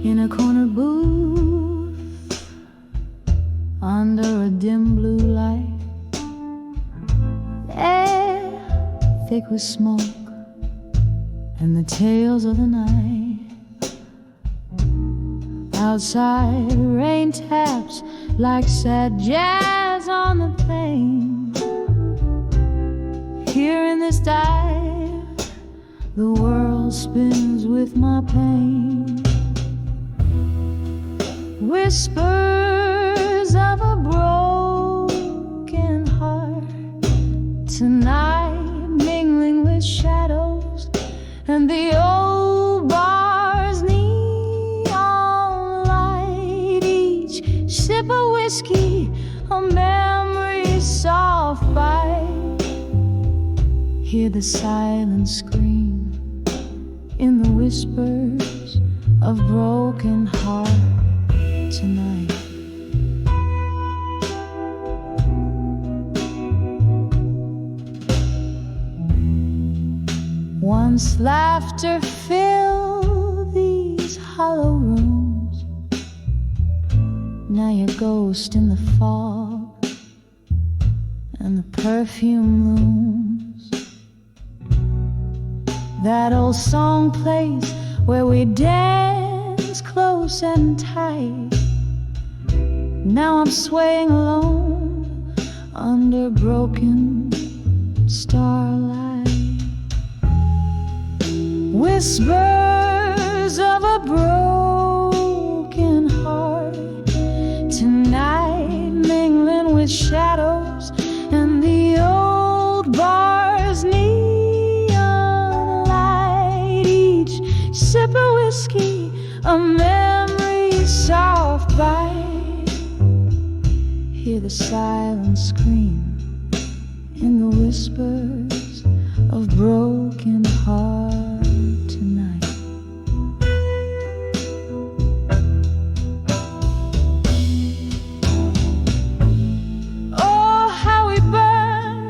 in a corner booth under a dim blue light, air thick with smoke and the tales of the night. Outside, rain taps like sad jazz on the pane. Here in this dive, the world spins with my pain. Whispers of a broken heart tonight, mingling with shadows and the old bar's neon light. Each sip of whiskey, a memory's soft bite. Hear the silent scream in the whispers of broken heart tonight. Once laughter filled these hollow rooms, now you're a ghost in the fog and the perfume looms. That old song plays where we dance close and tight. Now I'm swaying alone under broken starlight. Whispers of a broken heart tonight, mingling with shadows and the old bar's neon light. Each sip of whiskey, a memory's soft bite. Hear the silent scream in the whispers of broken heart tonight. Oh, how we burn,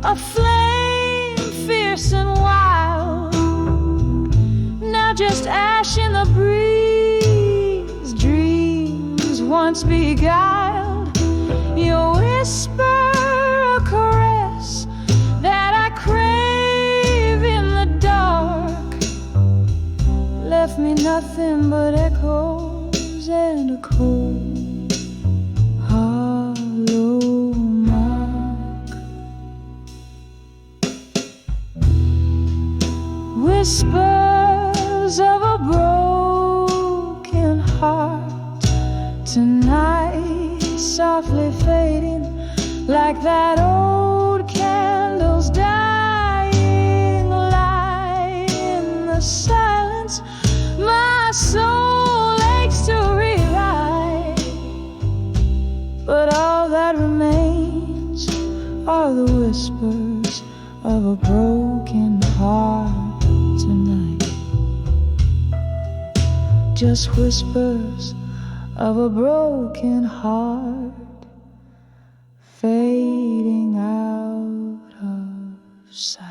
a flame fierce and wild, now just ash in the breeze. Dreams once beguiled, your whisper a caress that I crave in the dark, left me nothing but echoes and a cold hollow mark. Whispers of a broken heart tonight, softly fading like that old candle's dying light. In the silence, my soul aches to rewrite, but all that remains are the whispers of a broken heart tonight. Just whispers of a broken heart fading out of sight.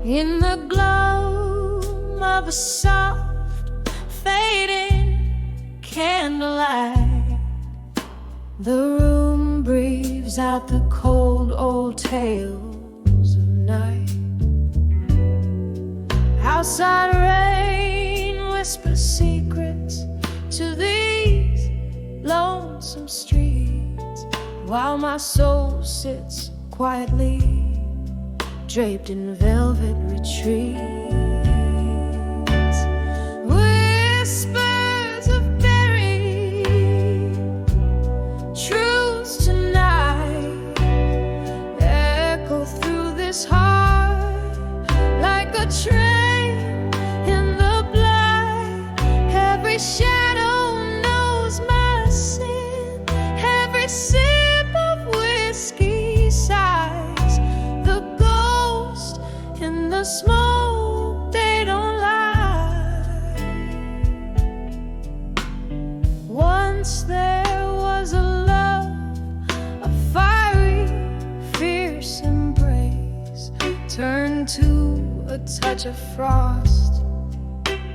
In the glow of a soft, fading candlelight, the room breathes out the cold old tales of night. Outside rain whispers secrets to these lonesome streets, while my soul sits quietly draped in velvet retreats. Whispers of buried truths tonight echo through this heart like a train in the blind. Every shadow knows my sin. Once there was a love, a fiery, fierce embrace, turned to a touch of frost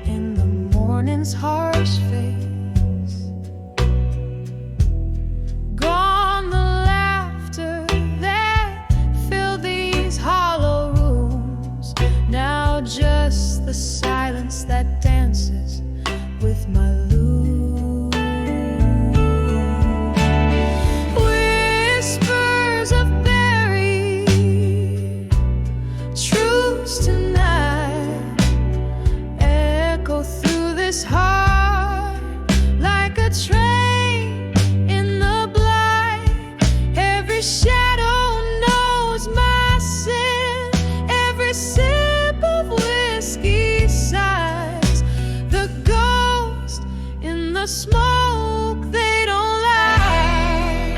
in the morning's harsh face. Gone the laughter that filled these hollow rooms, now just the silence that dances with my lute. Whispers of buried truths tonight echo through this heart like a train in the blind. Every shadow knows my sin, every sip of whiskey sighs. The ghost in the smoke, they don't lie.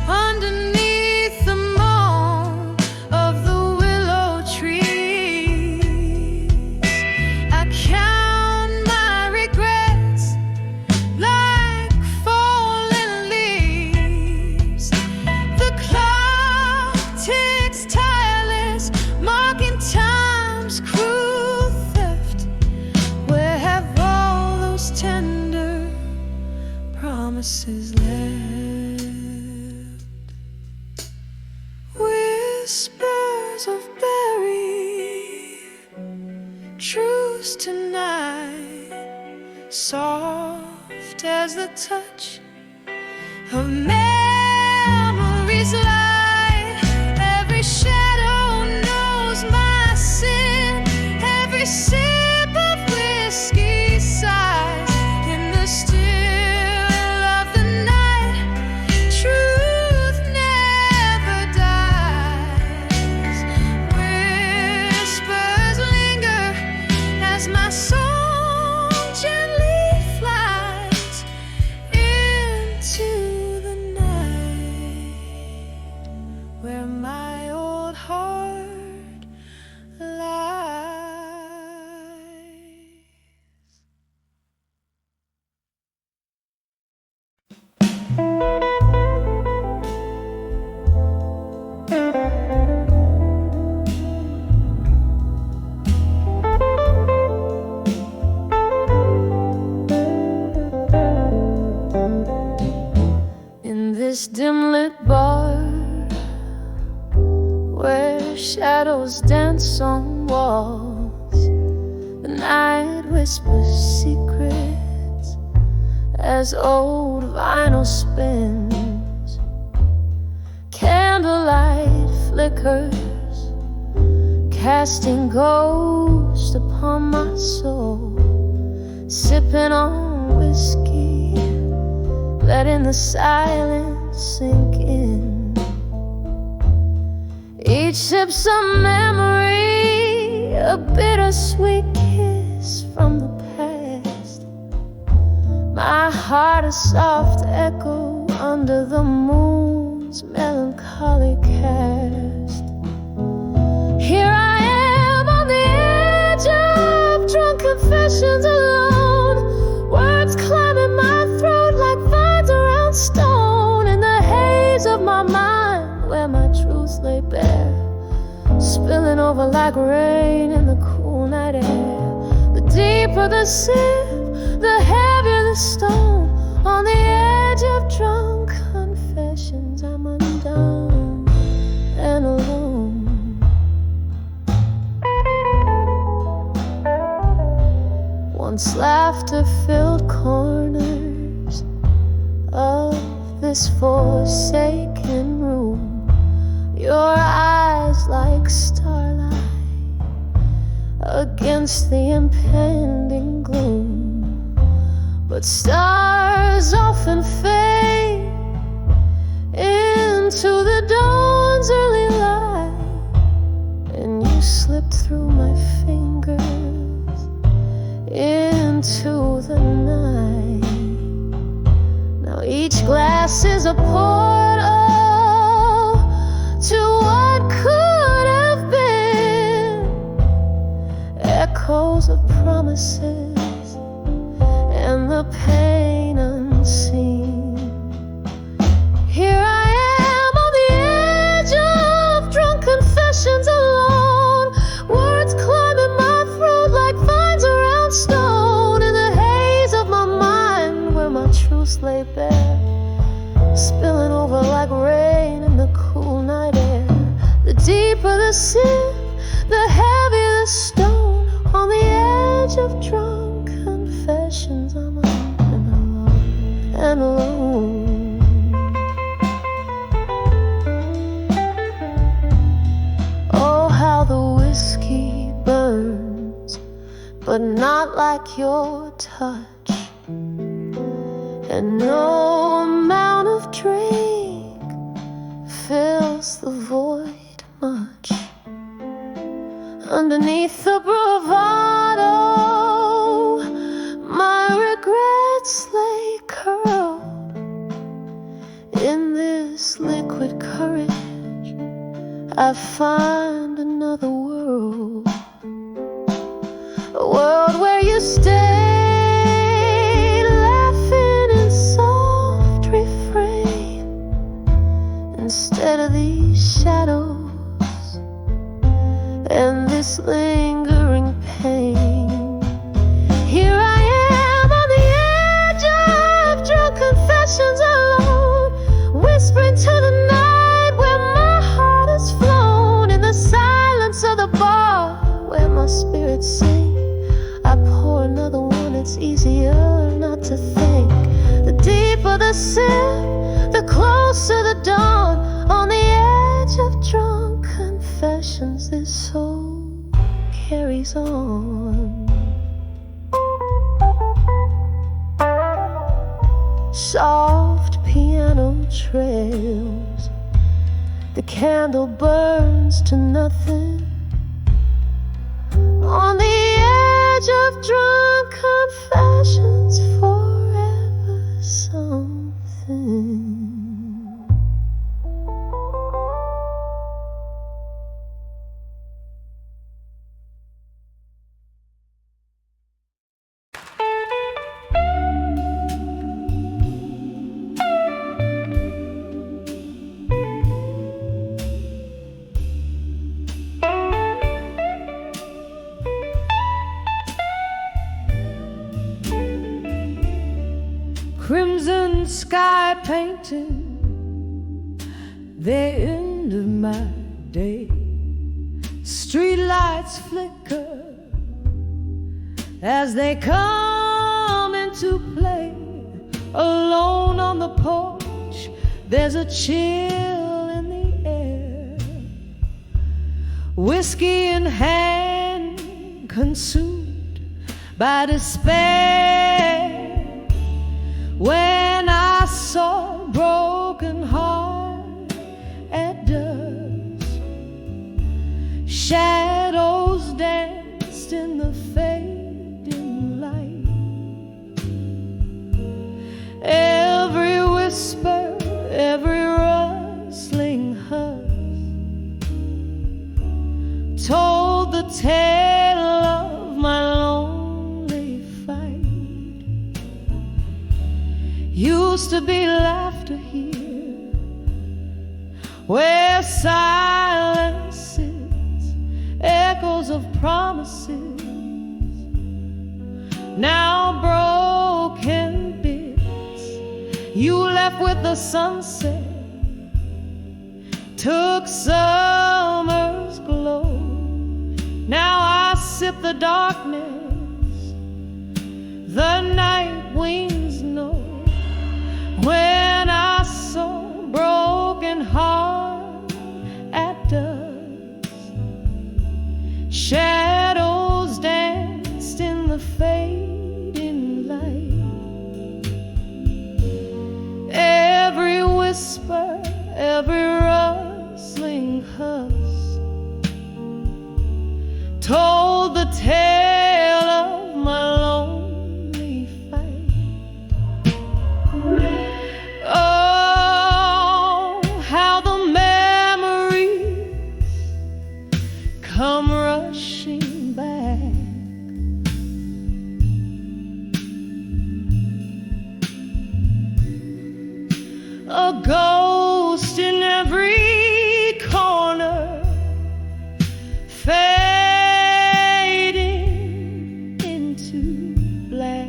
Underneath the moan of the willow trees, I count my regrets like fallen leaves. The clock ticks tireless, marking time's cruel theft. Where have all those tender promises left? Whispers of buried truths tonight, soft as the touch of memory's light. Every shadow knows my sin, every sip of whiskey sighs. In the still of the night, truth never dies. Whispers linger as my soul gently flies into the night where my old heart lies. In this dim lit bar where shadows dance on walls, the night whispers secrets as old vinyl spins. Candlelight flickers, casting ghosts upon my soul. Sipping on whiskey, letting the silence sink in. Each sip's a memory, a bittersweet kiss from the past. My heart a soft echo under the moon's melancholy cast. Here I am on the edge of drunk confessions alone, words climbing my throat like vines around stone. In the haze of my mind where my truth lay bare, spilling over like rain in the cool night air. The deeper the sip, the heavier the stone. On the edge of drunk confessions, I'm undone and alone. Once laughter-filled corners of this forsaken room, your eyes like starlight against the impending gloom. But stars often fade into the dawn's early light, and you slipped through my fingers into the night. Now each glass is a portal to what could have been, echoes of promises pain unseen. Here I am on the edge of drunk confessions alone, words climbing my throat like vines around stone, in the haze of my mind where my truths lay bare, spilling over like rain in the cool night air. The deeper the sin, the heavier the stone, on the edge of drunk confessions I'm alone and alone. Oh, how the whiskey burns, but not like your touch, and no amount of drink fills the void much. Underneath the bravado, my regrets lay curled. In this liquid courage I find another world, a world where you stayed, laughing in soft refrain, instead of these shadows and this lingering pain. Here I am on the edge of drunk confessions alone, whispering to the night where my heart has flown, in the silence of the bar where my spirits sing. I pour another one, it's easier not to think. The deeper the sin, the closer the dawn, on the edge of drunk confessions this soul carries on. Soft piano trails, the candle burns to nothing, on the edge of drunk confessions, forever something. Crimson sky painting the end of my day. Streetlights flicker as they come into play. Alone on the porch, there's a chill in the air. Whiskey in hand, consumed by despair. When I saw broken heart at dusk, shadows danced in the fading light. Every whisper, every rustling hush told the tale of my lonely fight. Used to be laughter here, where silence sits, echoes of promises, now broken bits. You left with the sunset, took summer's glow. Now I sip the darkness, the night winds know. When I saw broken heart at dusk, shadows danced in the fading light. Every whisper, every rustling hush told the tale of my lonely fight. Oh, how the memories come rushing back. a ghost in every corner, fading into black.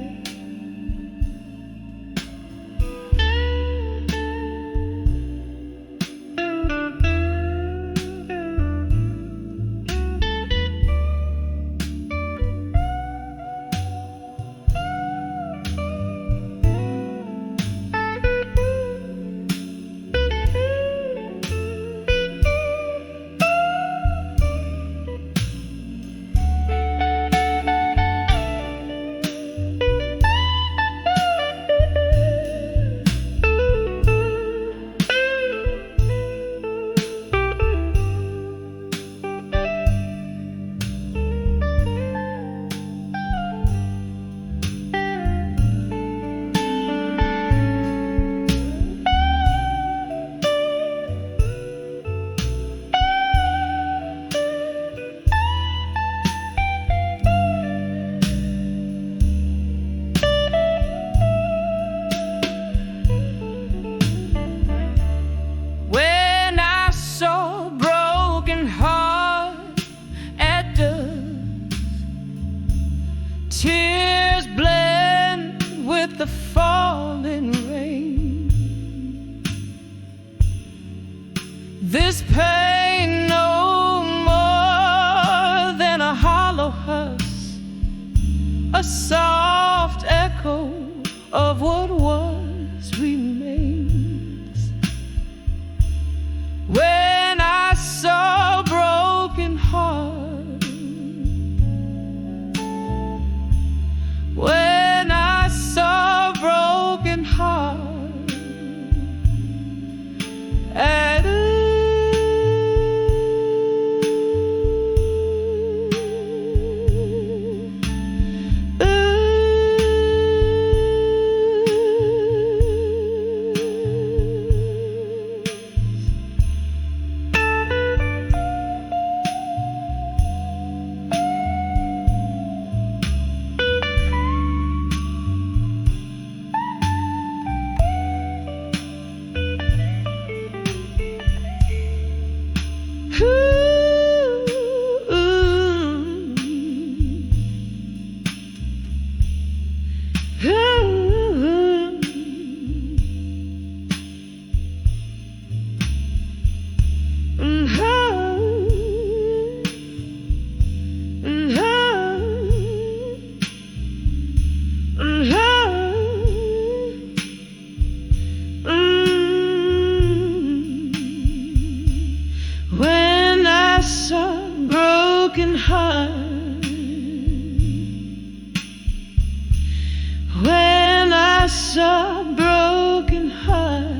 Tears blend with the falling rain. This pain no more than a hollow hush, a soft echo of what was remains. When I saw a broken heart, when I saw a broken heart, and when I saw a broken heart, when I saw a broken heart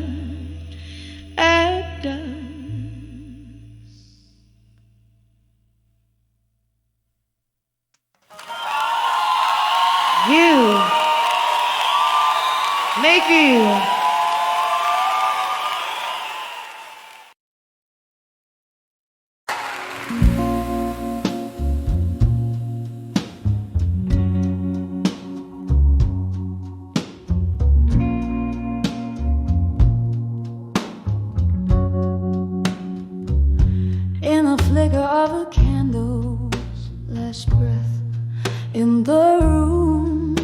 at dawn. You make you. In the flicker of a candle's last breath in the room,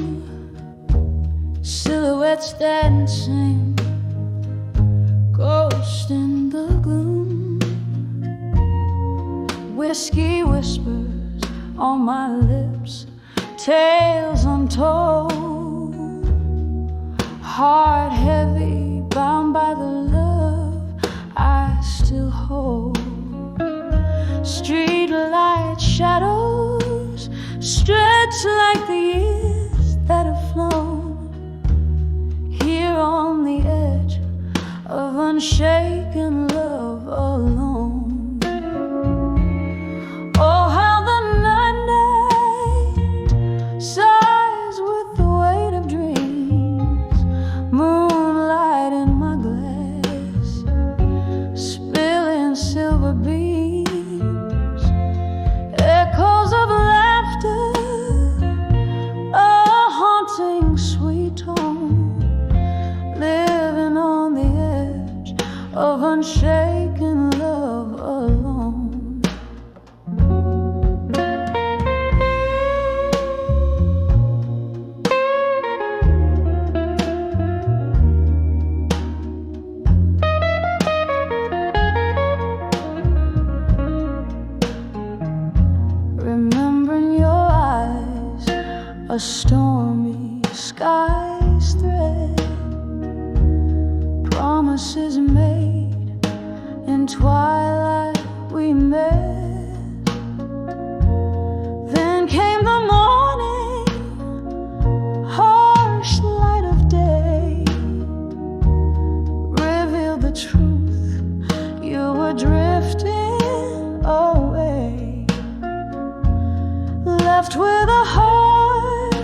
silhouettes dancing, ghost in the gloom, whiskey whispers on my lips, tales untold, heart heavy, bound by the love I still hold. Street light shadows stretch like the years that have flown, here on the edge of unshaken love alone. Oh, how the night sighs with the weight of dreams, moonlight in my glass, spilling silver beams, echoes of laughter unshaken love alone. Remembering your eyes, a stormy sky's thread, promises made in twilight we met. Then came the morning, harsh light of day, revealed the truth, you were drifting away, left with a heart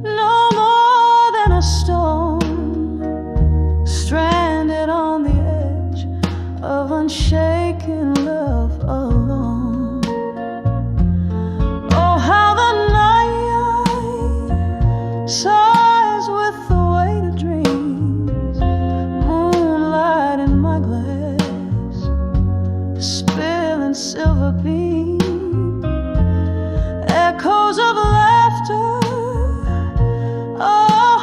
no more than a stone, stranded on the edge of unshaken love alone. Oh, how the night sighs with the weight of dreams, moonlight in my glass, spilling silver beams, echoes of laughter, a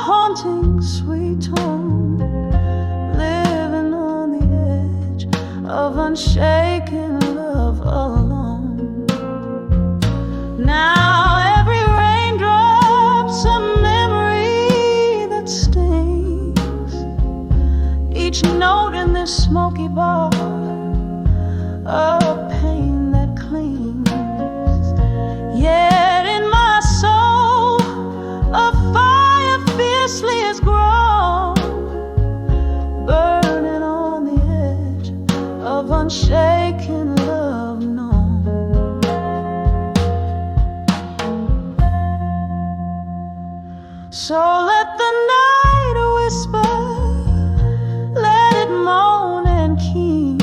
haunting sweet tone, living on the edge of unshaken love alone. Now every raindrop's a memory that stings, each note in this smoky bar a pain that clings. Yet in my soul a fire fiercely has grown, burning on the edge of unshaken love known. So let the night whisper, let it moan and keen.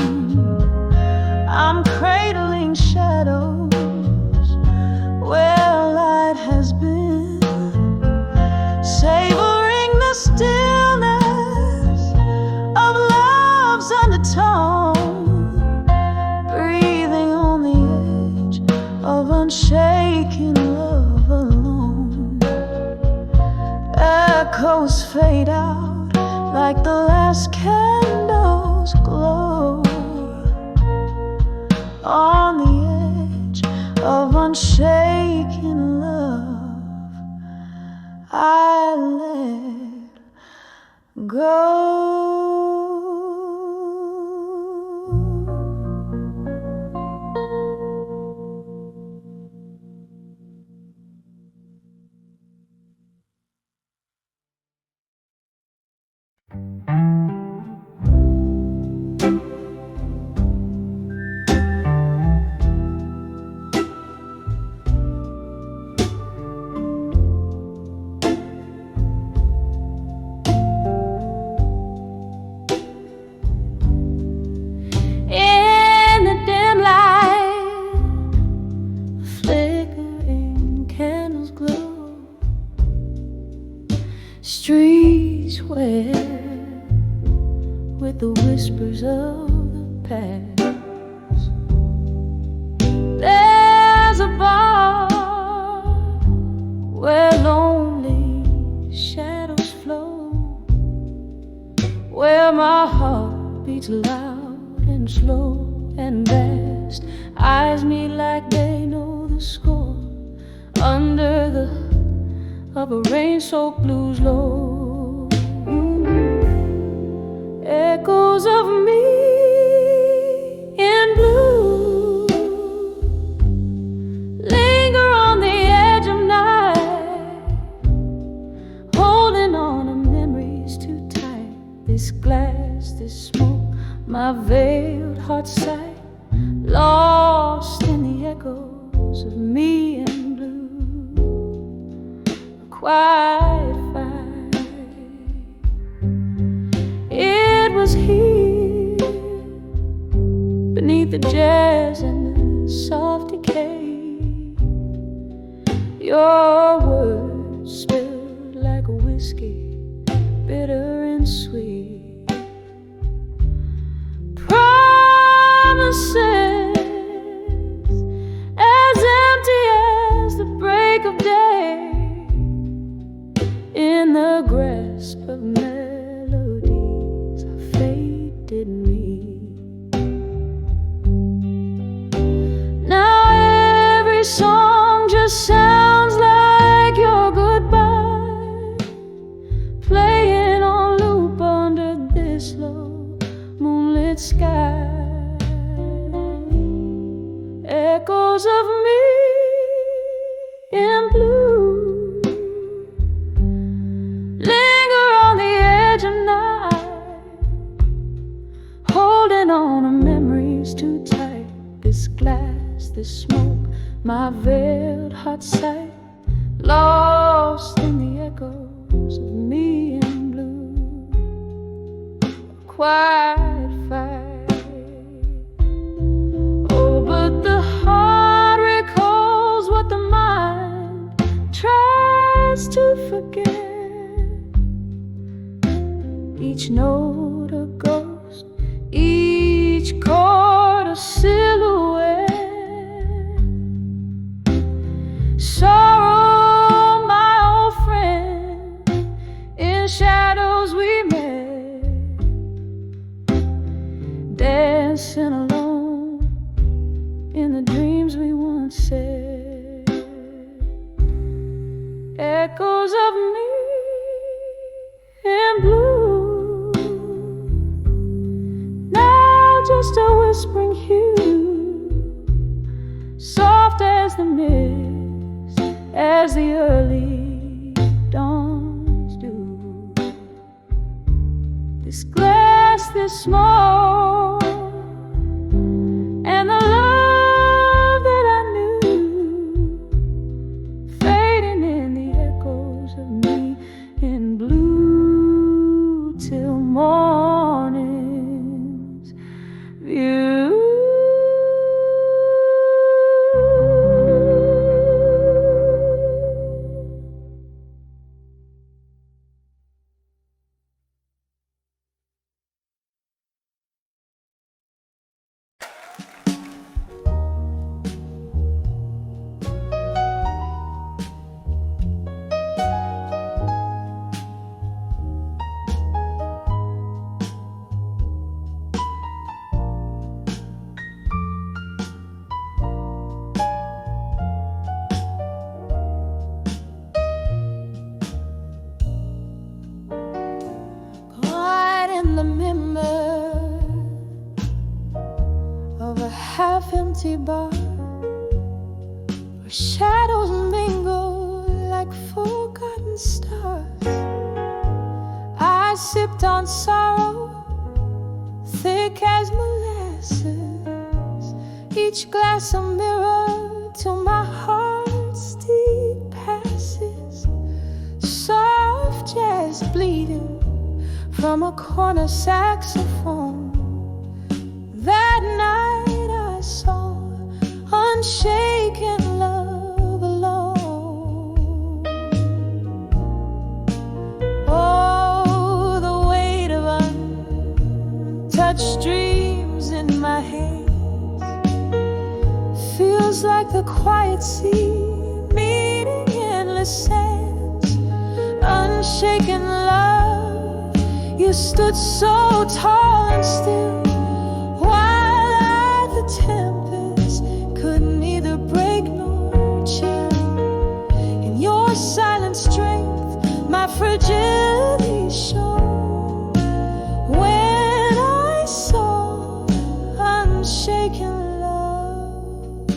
I'm cradling shadows where light has been, savoring the stillness of love's undertone, breathing on the edge of unshaken love alone. Echoes fade out like the last candles glow on the edge of unshaken love. I let go. In the dim light, flickering candles glow, streets wet with the whispers of the past. There's a bar where lonely shadows flow, where my heart beats loud and slow and vast. Eyes meet like they know the score, under the of a rain-soaked blues low. Echoes of me in blue linger on the edge of night, holding on to memories too tight. This glass, this smoke, my veiled heart's sight, lost in the echoes of me in blue. A quiet fight, it was here beneath the jazz and the soft decay. Your words spilled like a whiskey, bitter and sweet. the grasp of melodies our fate did meet. Now every song just sounds like your goodbye, playing on loop under this low moonlit sky. Echoes of me in blue linger on the edge of night, holding on to memories too tight. This glass, this smoke, my veiled heart sight, lost in the echoes of me in blue. A quiet fight. Oh, but the heart recalls what the mind tries to forget. Each note a ghost, each chord a silhouette. Sorrow, my old friend, in shadows we met, dancing alone in the dreams we once said. Echoes of me in blue, now just a whispering hue, soft as the mist, as the early dawns do. This glass, this smoke, and the love that I knew, fading in the echoes of me in blue till morning's view. Half-empty bar where shadows mingle like forgotten stars. I sipped on sorrow, thick as molasses, each glass a mirror till my heart's deep passes. Soft jazz bleeding from a corner saxophone. That night I saw unshaken love alone. Oh, the weight of untouched dreams in my hands feels like the quiet sea meeting endless sands. Unshaken love, you stood so tall and still, tempest could neither break nor chill. In your silent strength, my fragility shone. When I saw unshaken love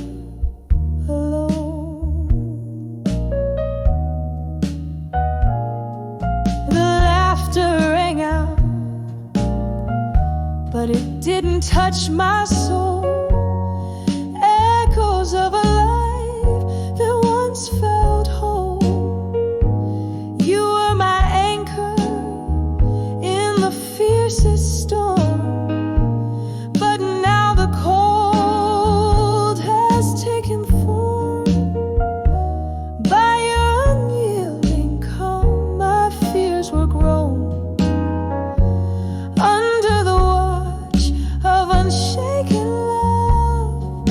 alone, the laughter rang out, but it didn't touch my soul. Of a life that once felt whole. You were my anchor in the fiercest storm, but now the cold has taken form. By your unyielding calm, my fears were grown. Under the watch of unshaken love,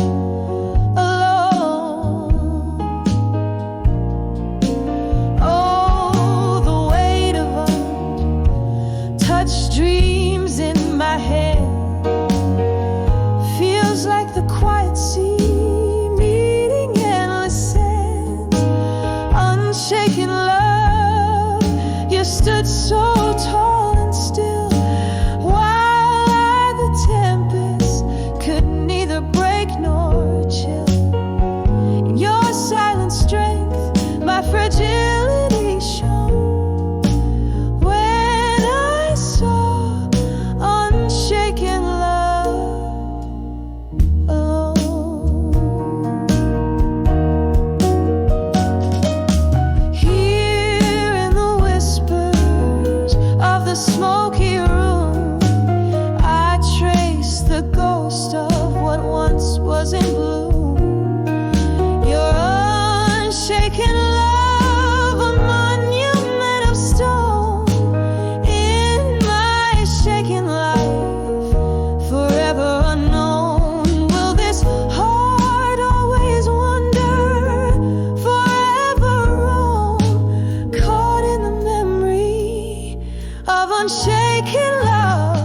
unshaken love.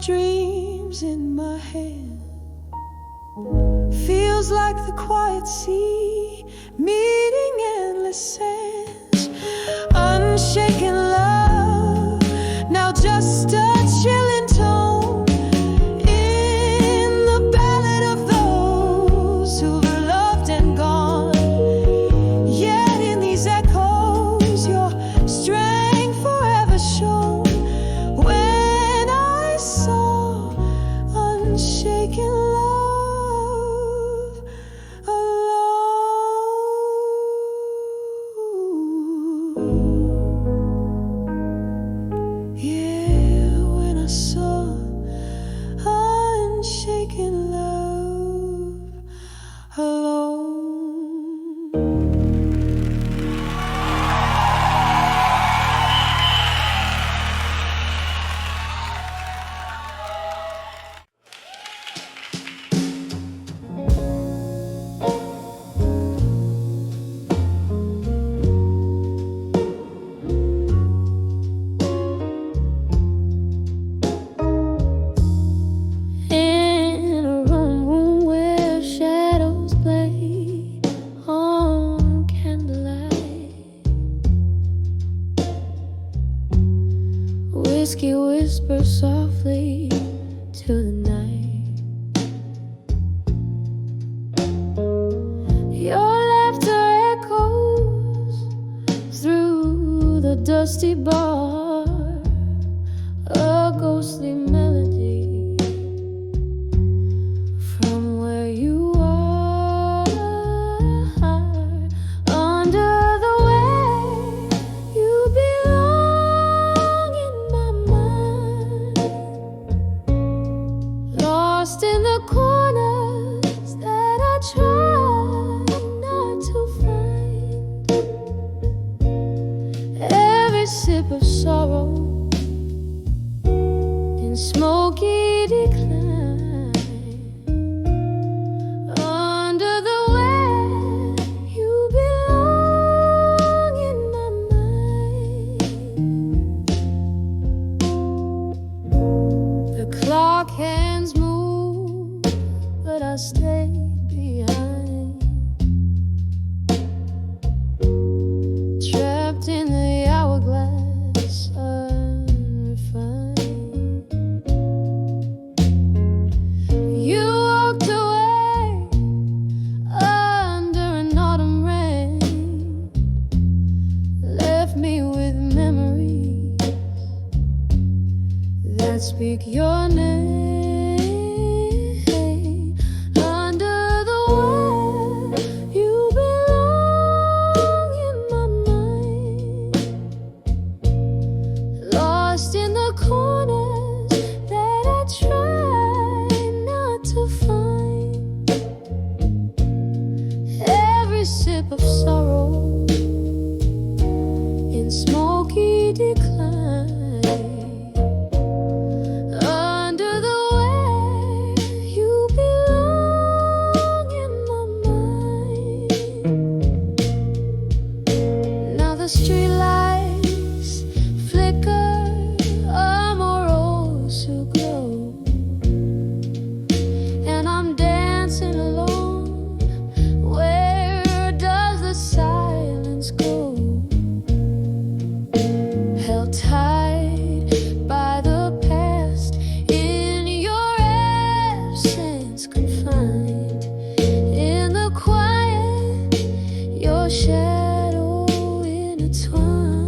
Dreams in my hand feels like the quiet sea meeting endless sands. Unshaken love, now just a chilling tone in the ballad of those who've loved and gone. Yet in these echoes, your strength forever shone. Unshaken love alone. Yeah, when I saw unshaken love alone. Whiskey whispers softly to the night. Your laughter echoes through the dusty bar, a ghostly melody from where you are, under the way you belong in my mind, lost in the corners that I try not to find. Every sip of sorrow in smoky decline, under the way you belong in my mind. The clock hands move, but I stay behind, trapped in the hourglass unrefined. You walked away under an autumn rain, left me with memories that speak your name. Under the way you belong in my mind, lost in the corners that I try not to find. Every sip of sorrow in smoky decline, under the way you belong in my mind. Now the streetlights flicker, a morose who glow, and I'm dancing alone. Where does the silence go? Held tight by the past, in your absence confined, in the quiet, your shadow intertwined.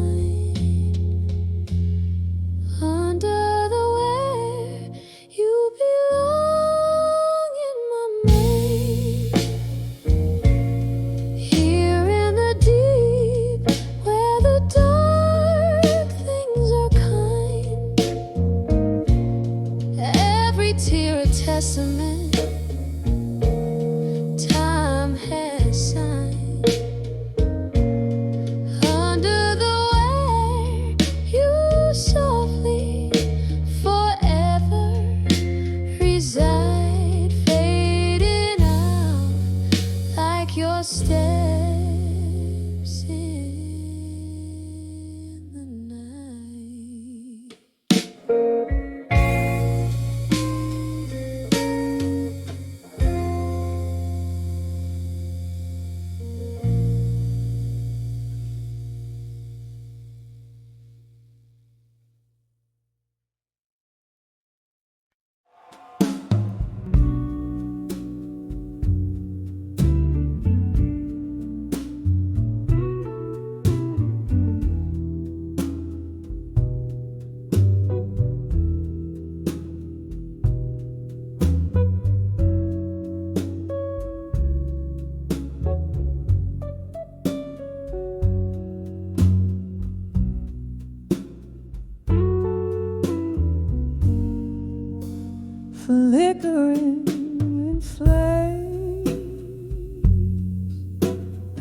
flickering in flames,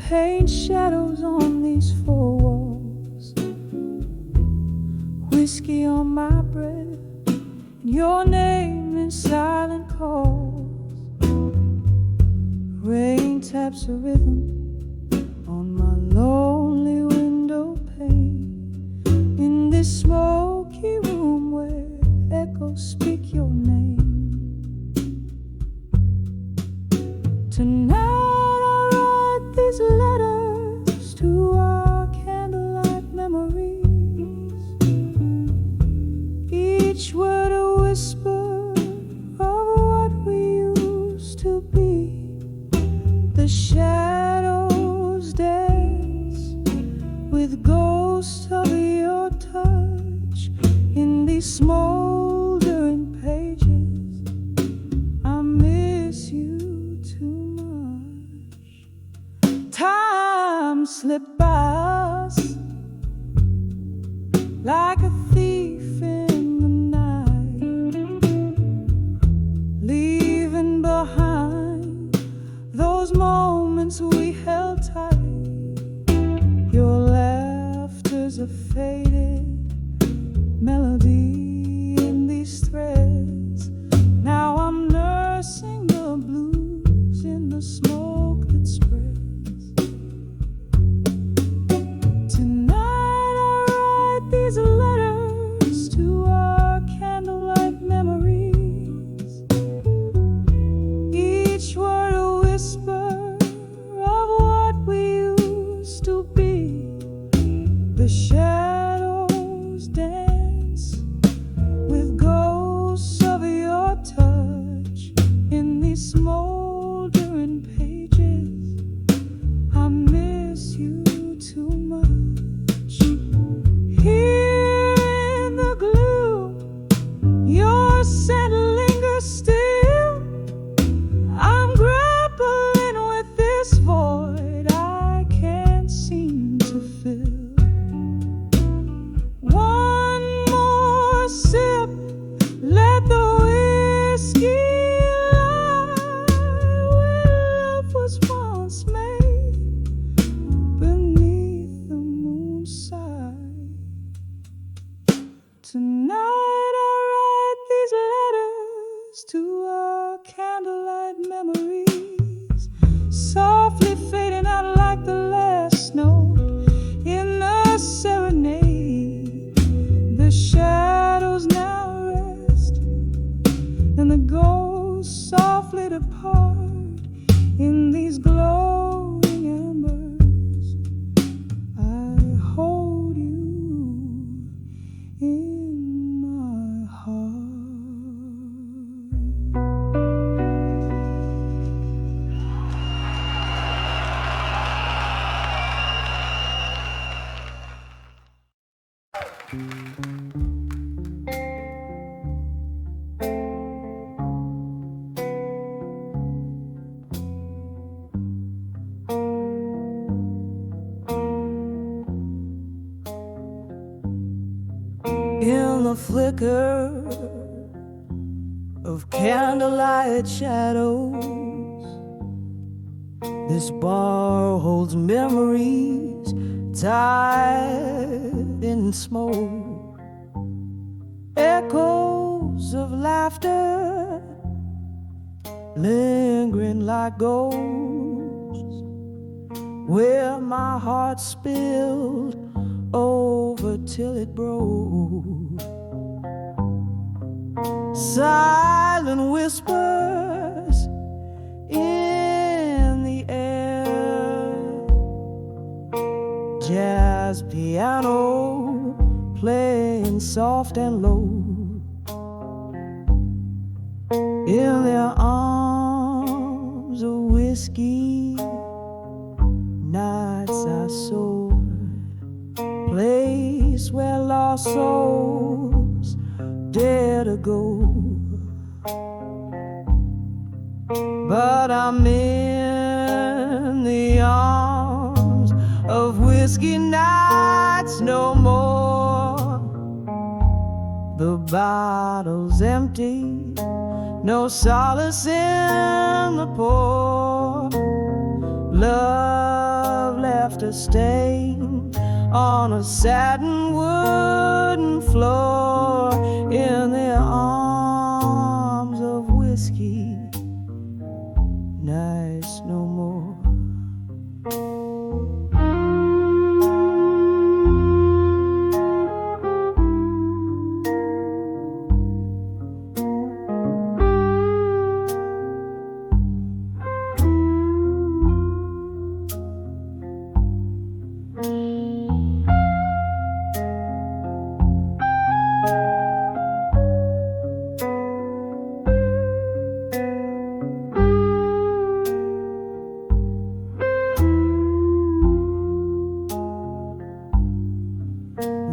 paint shadows on these four walls, whiskey on my breath, and your name in silent calls. Rain taps a rhythm on my lonely window pane, in this smoky room where echoes speak your name. Tonight I write these letters to our candlelight memories, each word a whisper of what we used to be. The shadows dance with ghosts of your touch in these smoldering pages. I miss you too much. Time slipped by us like a thief in the night, leaving behind those moments we held tight. Your laughter's a faded melody in these threads. Now I'm nursing the blues in the smoke that spreads. Tonight I write these letters to our candlelight memories, each word a whisper of what we used to be. The shadows dance with ghosts of your touch in these smoldering pages. I miss you too much. Here in the gloom, your scent lingers still. I'm grappling with this void I can't seem to fill. One more sip, let the whiskey lie where love was once made beneath the moonside. Tonight I write these letters to our candlelight memories, softly fading out like the last note in a serenade. The shadows now rest, and the ghosts softly depart in these glowing embers. I hold you in my heart. In the flicker of candlelight shadows, this bar holds memories tied in smoke, echoes of laughter lingering like ghosts, where my heart spilled over till it broke. Silent whispers in the air, jazz piano playing soft and low. In their arms of whiskey, nights I soared, place where lost souls dare to go. But I'm in the arms of whiskey nights no more. The bottle's empty, no solace in the pour. Love left a stain on a satin wooden floor in the arms of whiskey. Nights no more.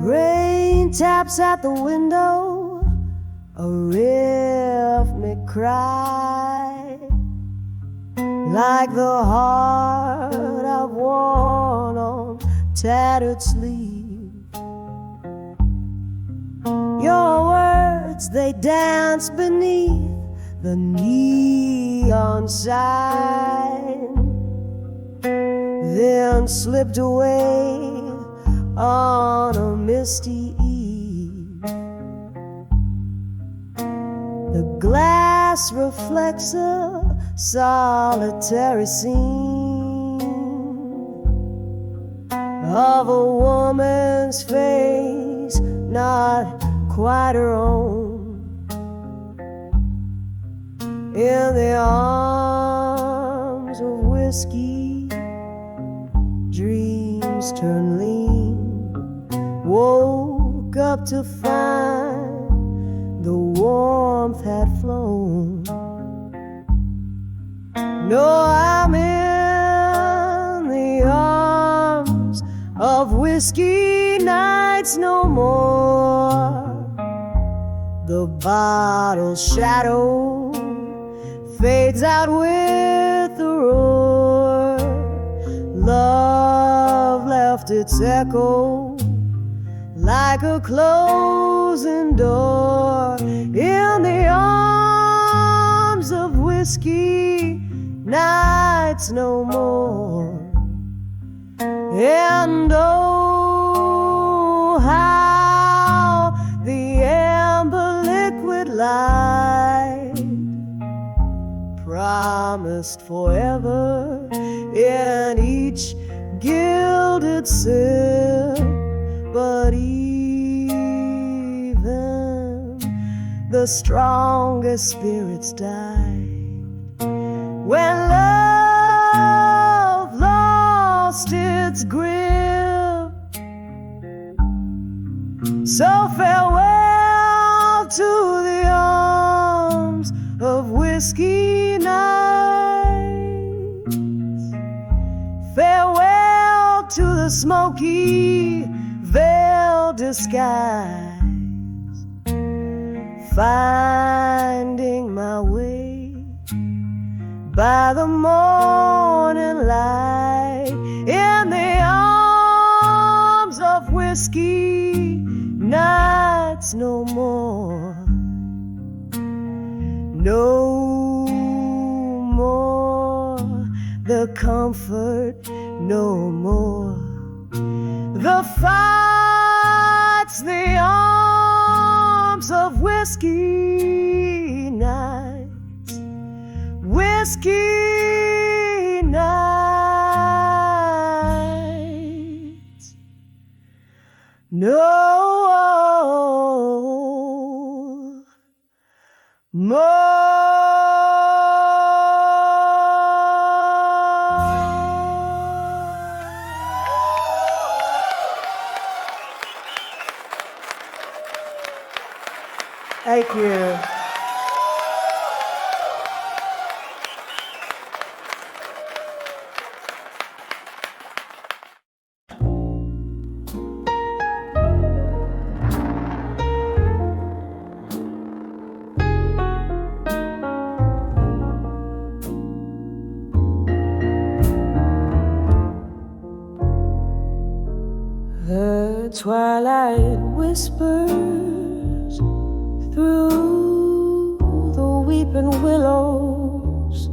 Rain taps at the window, a rhythmic cry, like the heart I've worn on tattered sleeve. Your words, they dance beneath the neon sign, then slipped away on a misty eve. The glass reflects a solitary scene of a woman's face, not quite her own. In the arms of whiskey, dreams turn lean. Woke up to find the warmth had flown. No, I'm in the arms of whiskey, nights no more. The bottle's shadow fades out with the roar. Love left its echo like a closing door. In the arms of whiskey, nights no more. And oh, how the amber liquid light promised forever in each gilded sip. But even the strongest spirits died when love lost its grip. So farewell to the arms of whiskey nights. Farewell to the smoky veiled disguise. Finding my way by the morning light in the arms of whiskey, nights no more. No more the comfort, no more the fights, the arms of whiskey nights, whiskey nights. No more. Thank you. The twilight whispers through the weeping willows.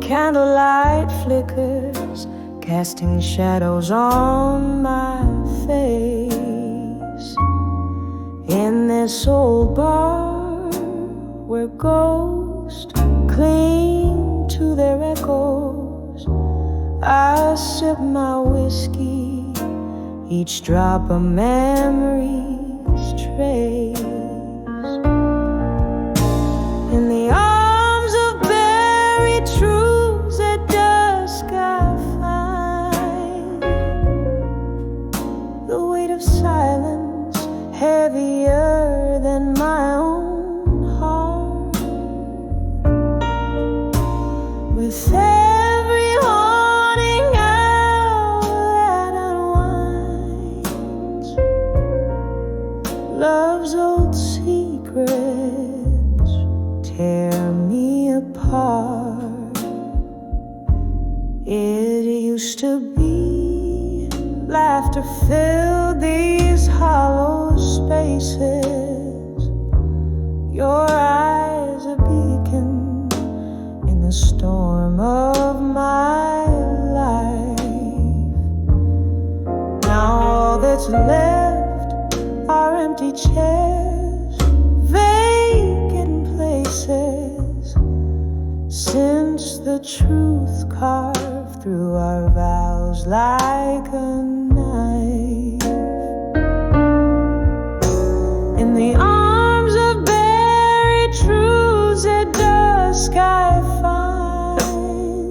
Candlelight flickers, casting shadows on my face. In this old bar where ghosts cling to their echoes, I sip my whiskey, each drop a memory's trace. In the arms of buried truths at dusk I find the weight of silence heavier than my own heart. With every haunting hour that unwinds love's old secrets tear me apart. It used to be laughter filled these hollow spaces. Your eyes a beacon in the storm of my life. Now all that's left are empty chairs, vacant places, since the truth carved through our vows like a knife. In the arms of buried truths at dusk I find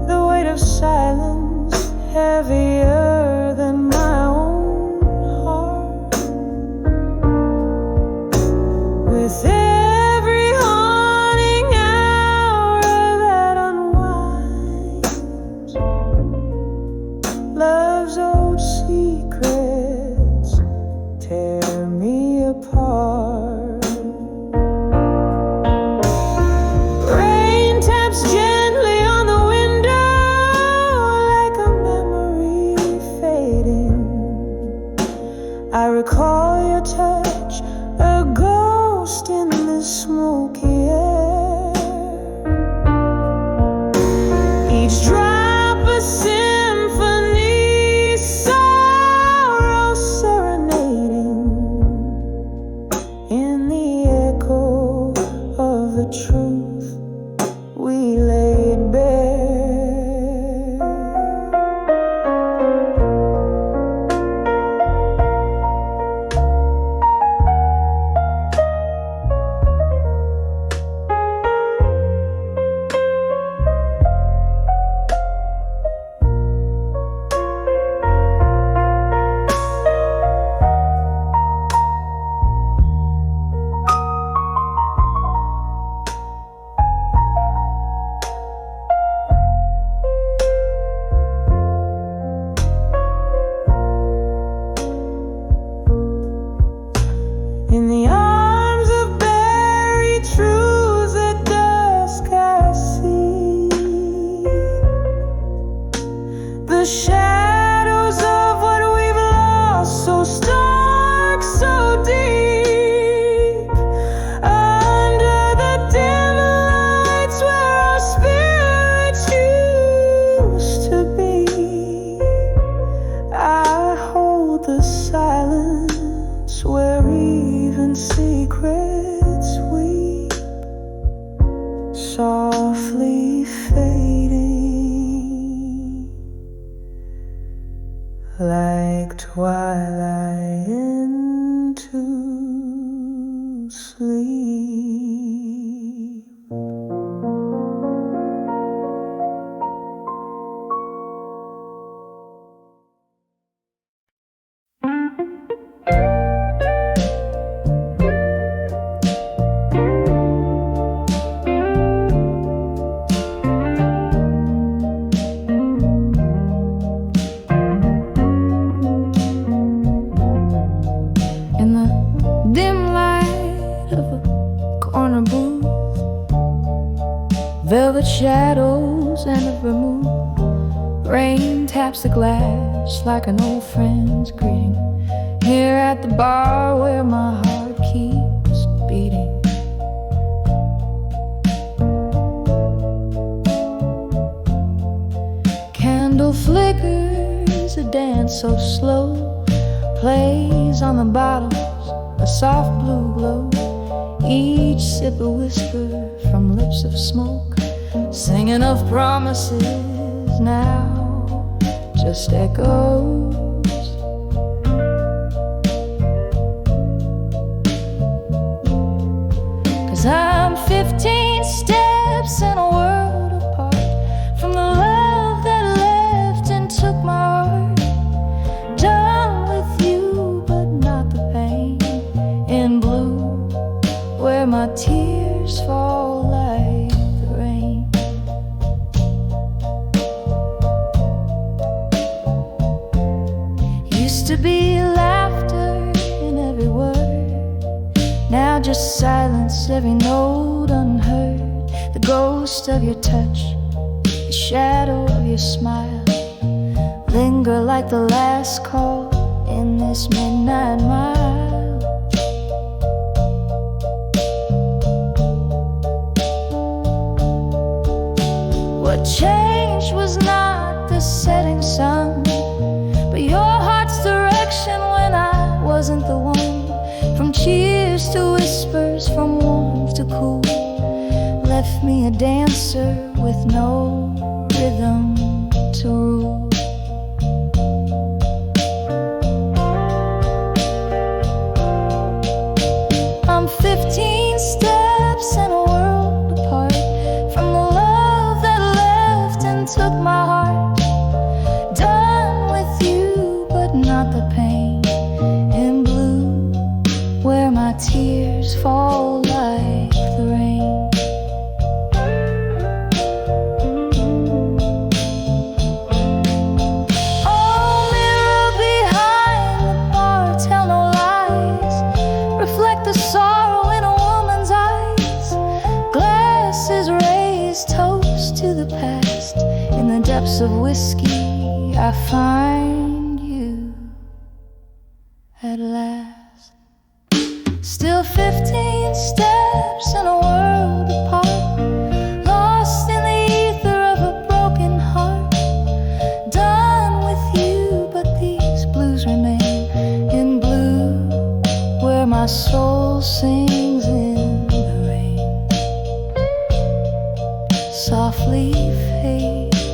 the weight of silence heavier than my own heart. With every haunting hour that unwinds love's old secrets tear me apart. Rain taps gently on the window like a memory fading. I recall your touch, a ghost in the smoky air. Each drop a symphony, sorrow serenading in the echo of the truth we laid bare. In the arms of buried truths at dusk I see the shadows of what we've lost, so stark, so deep, under the dim lights where our spirits used to be. I hold the silence where even secrets weep, softly fading like twilight into sleep. In the dim light of a corner booth, velvet shadows and a vermouth, rain taps the glass like an old friend's greeting. Here at the bar where my heart keeps beating, candle flickers, a dance so slow, plays on the bottles, a soft blue glow. Each sip a whisper from lips of smoke, singing of promises now just echoes. 'Cause I'm 15 steps in a world apart from the love that left and took my heart. Done with you, but not the pain. In blue, where my tears fall like the rain. Used to be laughter in every word, now just silence, every note unheard. The ghost of your touch, the shadow of your smile, linger like the last call in this midnight mile. What changed was not the setting sun, but your heart's direction when I wasn't the one. From cheers to whispers, from warmth to cool, left me a dancer with no rhythm to rule. I'm 15 steps in a world apart from the love that left and took my heart. Done with you, but not the pain. In blue, where my tears fall like the rain. Oh, mirror behind the bar, tell no lies. Reflect the sorrow in a woman's eyes. Glasses raised, toast to the past. In the depths of whiskey, I find you at last. Still 15 steps in a world apart, lost in the ether of a broken heart. Done with you, but these blues remain. In blue, where my soul sings in the rain, softly fades.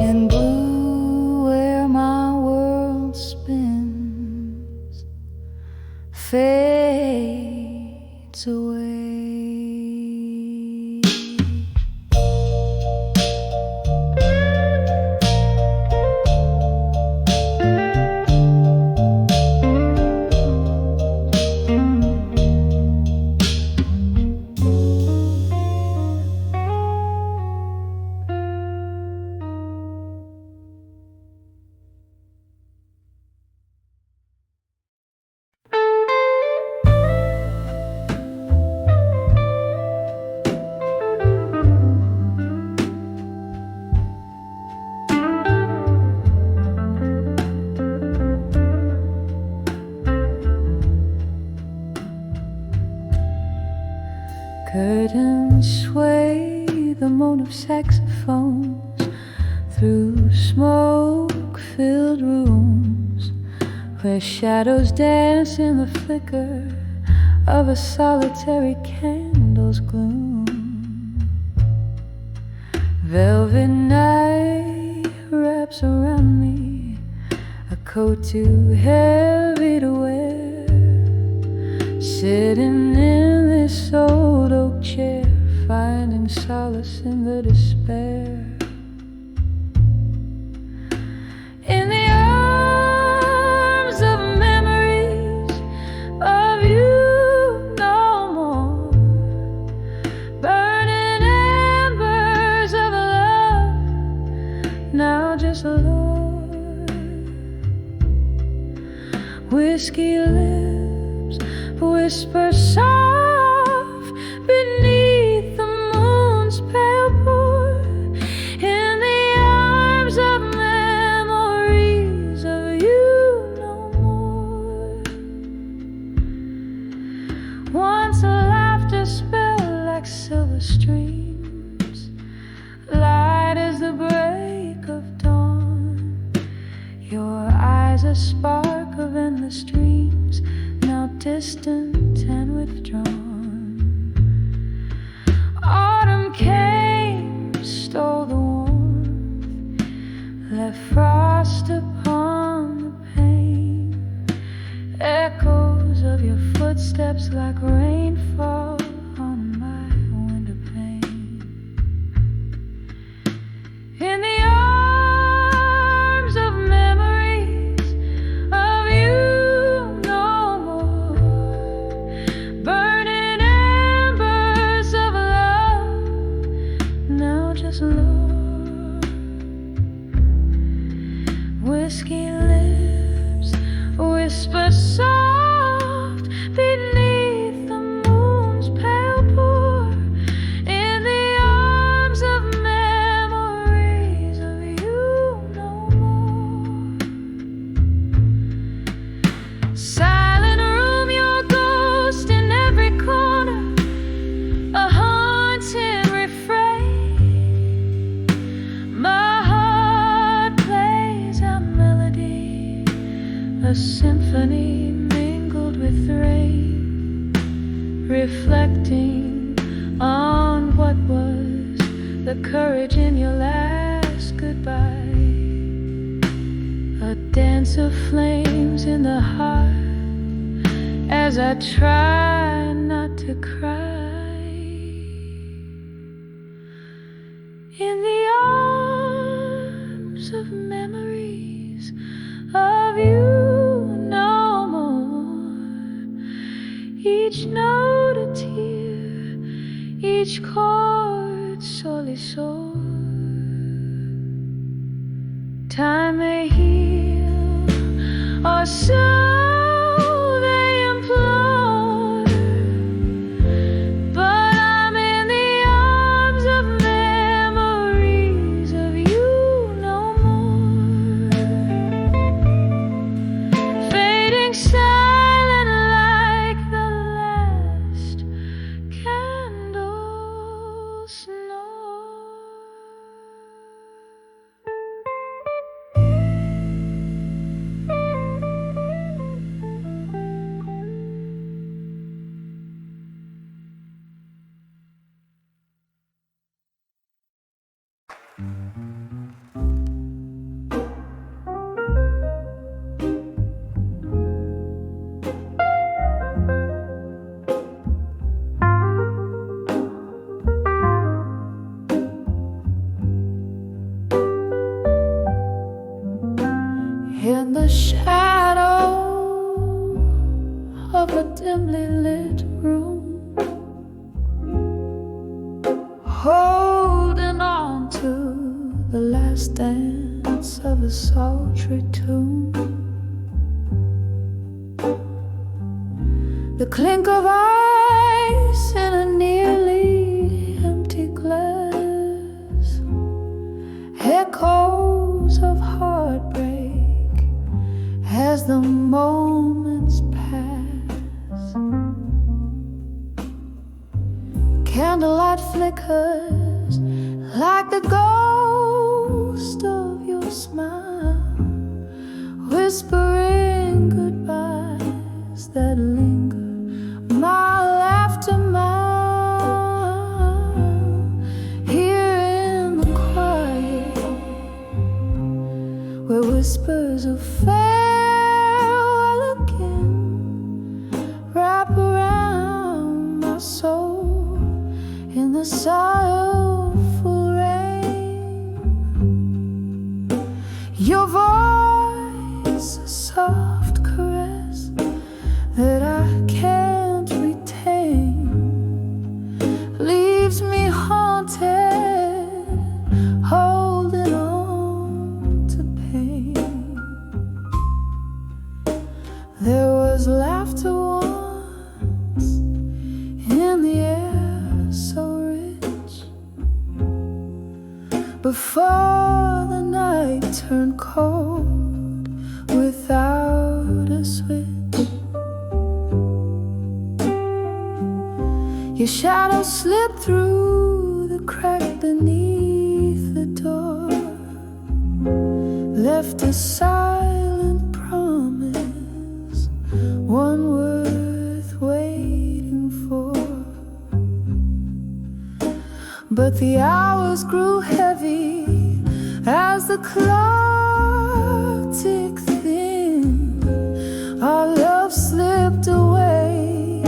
In blue, where my world spins, fades away. Curtains sway the moan of saxophones through smoke-filled rooms, where shadows dance in the flicker of a solitary candle's gloom. Velvet night wraps around me, a coat too heavy to wear, sitting in this old oak chair, finding solace in the despair. In the arms of memories of you no more, burning embers of love, now just Lord. Whiskey lips whisper soft beneath the moon's pale pour, in the arms of memories of you no more. Once laughter spilled like silver streams, light as the lies a spark of endless dreams, now distant and withdrawn. Autumn came, stole the warmth, left frost upon the pane. Echoes of your footsteps like rainfall on my window pane. In the arms of memories of you no more, burning embers of love, now just love. Whiskey lips whisper soft beneath the moon's pale pour. In the arms of memories of you no more. Silent room, your ghost in every corner, a haunting refrain. My heart plays a melody, a symphony mingled with rain, reflecting on what was the courage in your last goodbye. A dance of flames in the heart as I try not to cry. In the arms of memories of you no more. Each note a tear, each chord sorely sore. Time may heal, or so they implore, but I'm in the arms of memories of you no more. Fading silent like the last candle snore. In the shadow of a dimly lit room, holding on to the last dance of a sultry tune, the clink of ice in a nearly empty glass, echoes of heartbreak as the moments pass. Candlelight flickers like the ghost of your smile, whispering goodbyes that linger mile after mile. Here in the quiet, where whispers of farewell again wrap around my soul in the sorrowful rain. Your voice, a soft caress that I can't retain, leaves me haunted, holding on to pain. There was laughter once in the air so rich, before the night turned cold without a switch. Your shadow slipped through the crack beneath the door, left a silent promise but the hours grew heavy as the clock ticked thin. Our love slipped away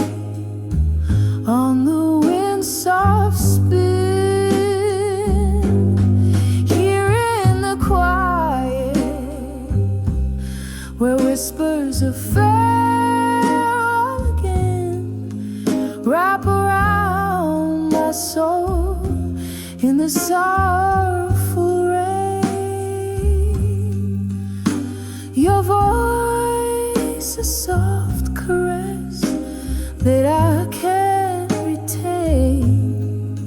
on the wind's soft spin. Here in the quiet, where whispers of farewell again wrap around my soul in the sorrowful rain. Your voice, a soft caress that I can't retain,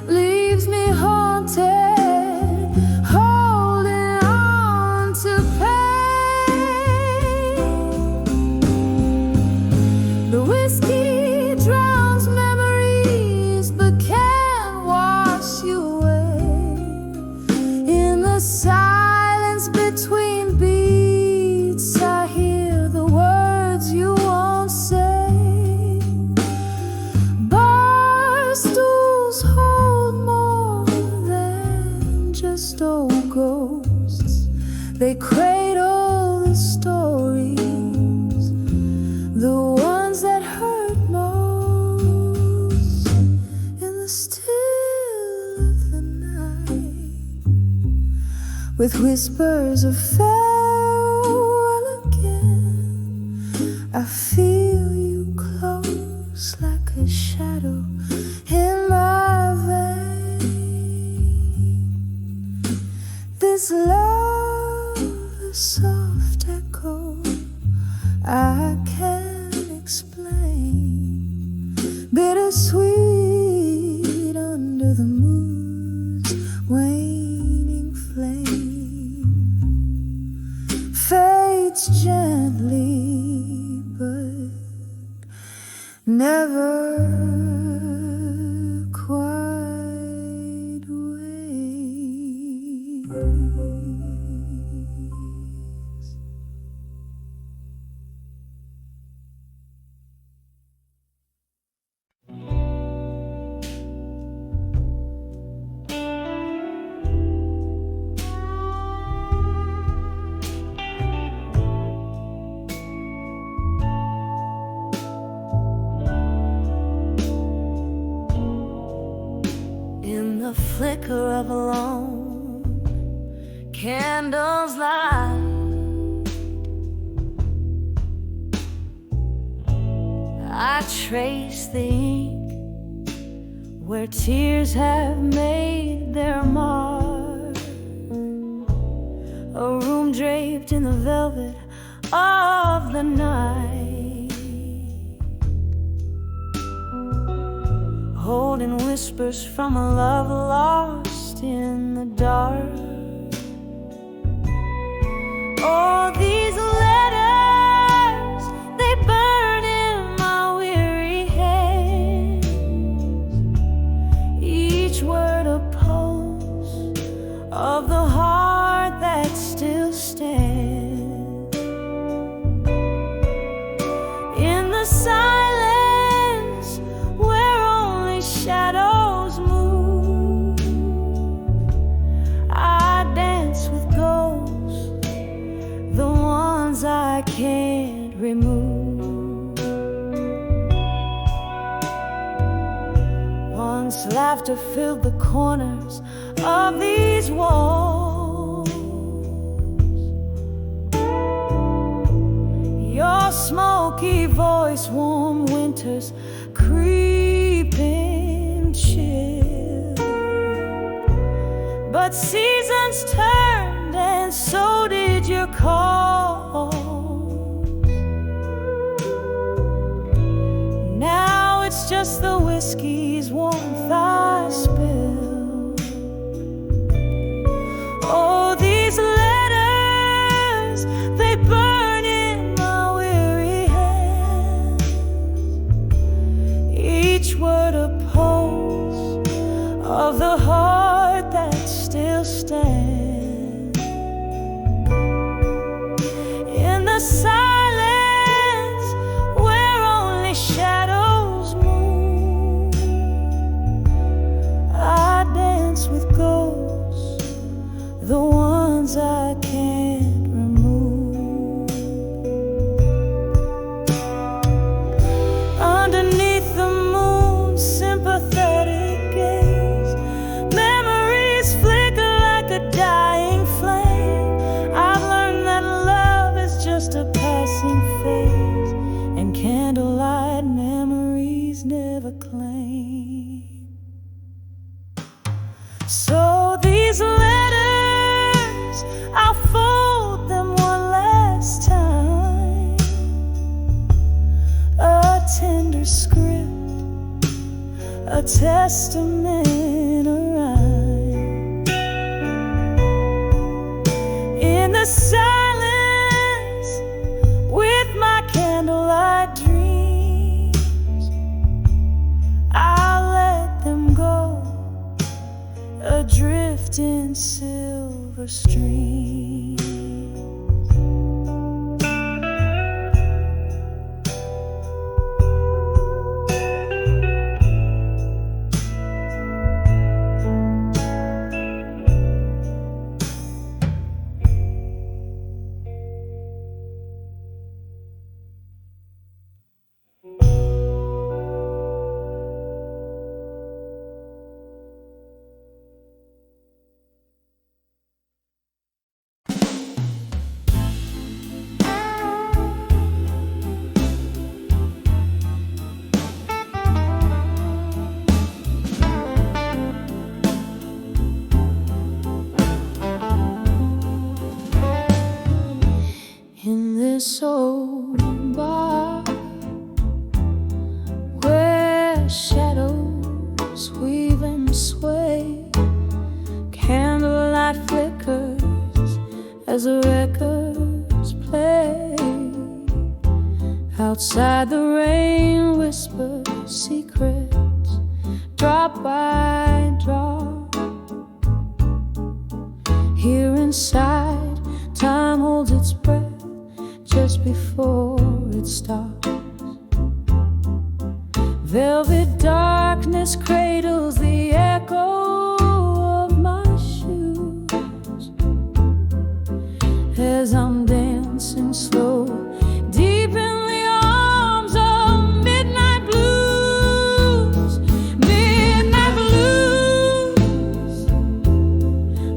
leaves me haunted, holding on to pain. The whiskey drowns memories but can't wash you away. In the silence between beats, I hear the words you won't say. Bar stools hold more than just old ghosts. They cradle the stories, the ones that hurt most, in the still of the night, with whispers of farewell again. I feel you close like a shadow in my vein. This love, a soft echo I can't explain, bittersweet under the moon's waning flame, fades gently but never quite wanes. In the flicker of a lone candle's light, I trace the ink where tears have made their mark. A room draped in the velvet of the night, holding whispers from a love lost in the dark. Oh, these letters, they burn in my weary hands, each word a pulse of the heart that still stands. In the silence where only shadows move, I dance with ghosts, the ones I can't remove. Once laughter filled the corners of these walls, your smoky voice, warm winters, creeping chill. But seasons turned and so did your call. Now it's just the whiskey's warmth I spill. Oh, these letters, they burn in my weary hands, each word a pulse of the heart that still stands. In the silence where only shadows move, I testament, a rhyme. In the silence, with my candlelight dreams, I'll let them go, adrift in silver streams. In this old bar, where shadows weave and sway, candlelight flickers as the records play. Outside the rain whispers secrets, drop by drop. Here inside, time holds its breath just before it stops. Velvet darkness cradles the echo of my shoes as I'm dancing slow, deep in the arms of midnight blues. Midnight blues,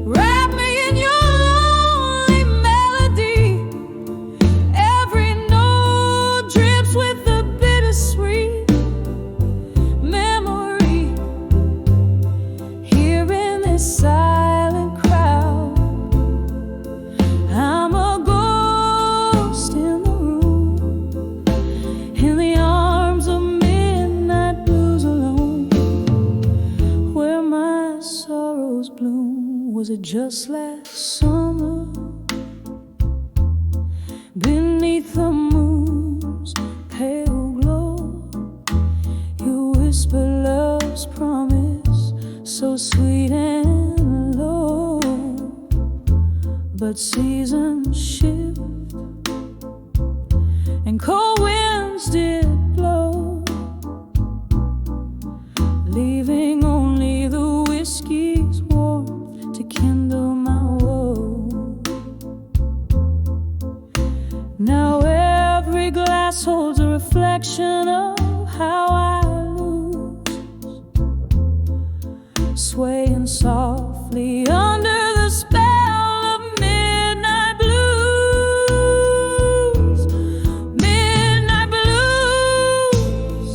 wrap me in your lonely melody. Every note drips with the bittersweet memory. Here in this silent crowd, I'm a ghost in the room, in the arms of midnight blues alone, where my sorrows bloom. Was it just last summer? Beneath the moon's pale glow, you whisper love's promise, so sweet and low. But seasons shift, and cold winds did blow, leaving only the whiskey's warmth to kindle my woe. Now every glass holds a reflection of how I lose, swaying softly under the spell of midnight blues. Midnight blues,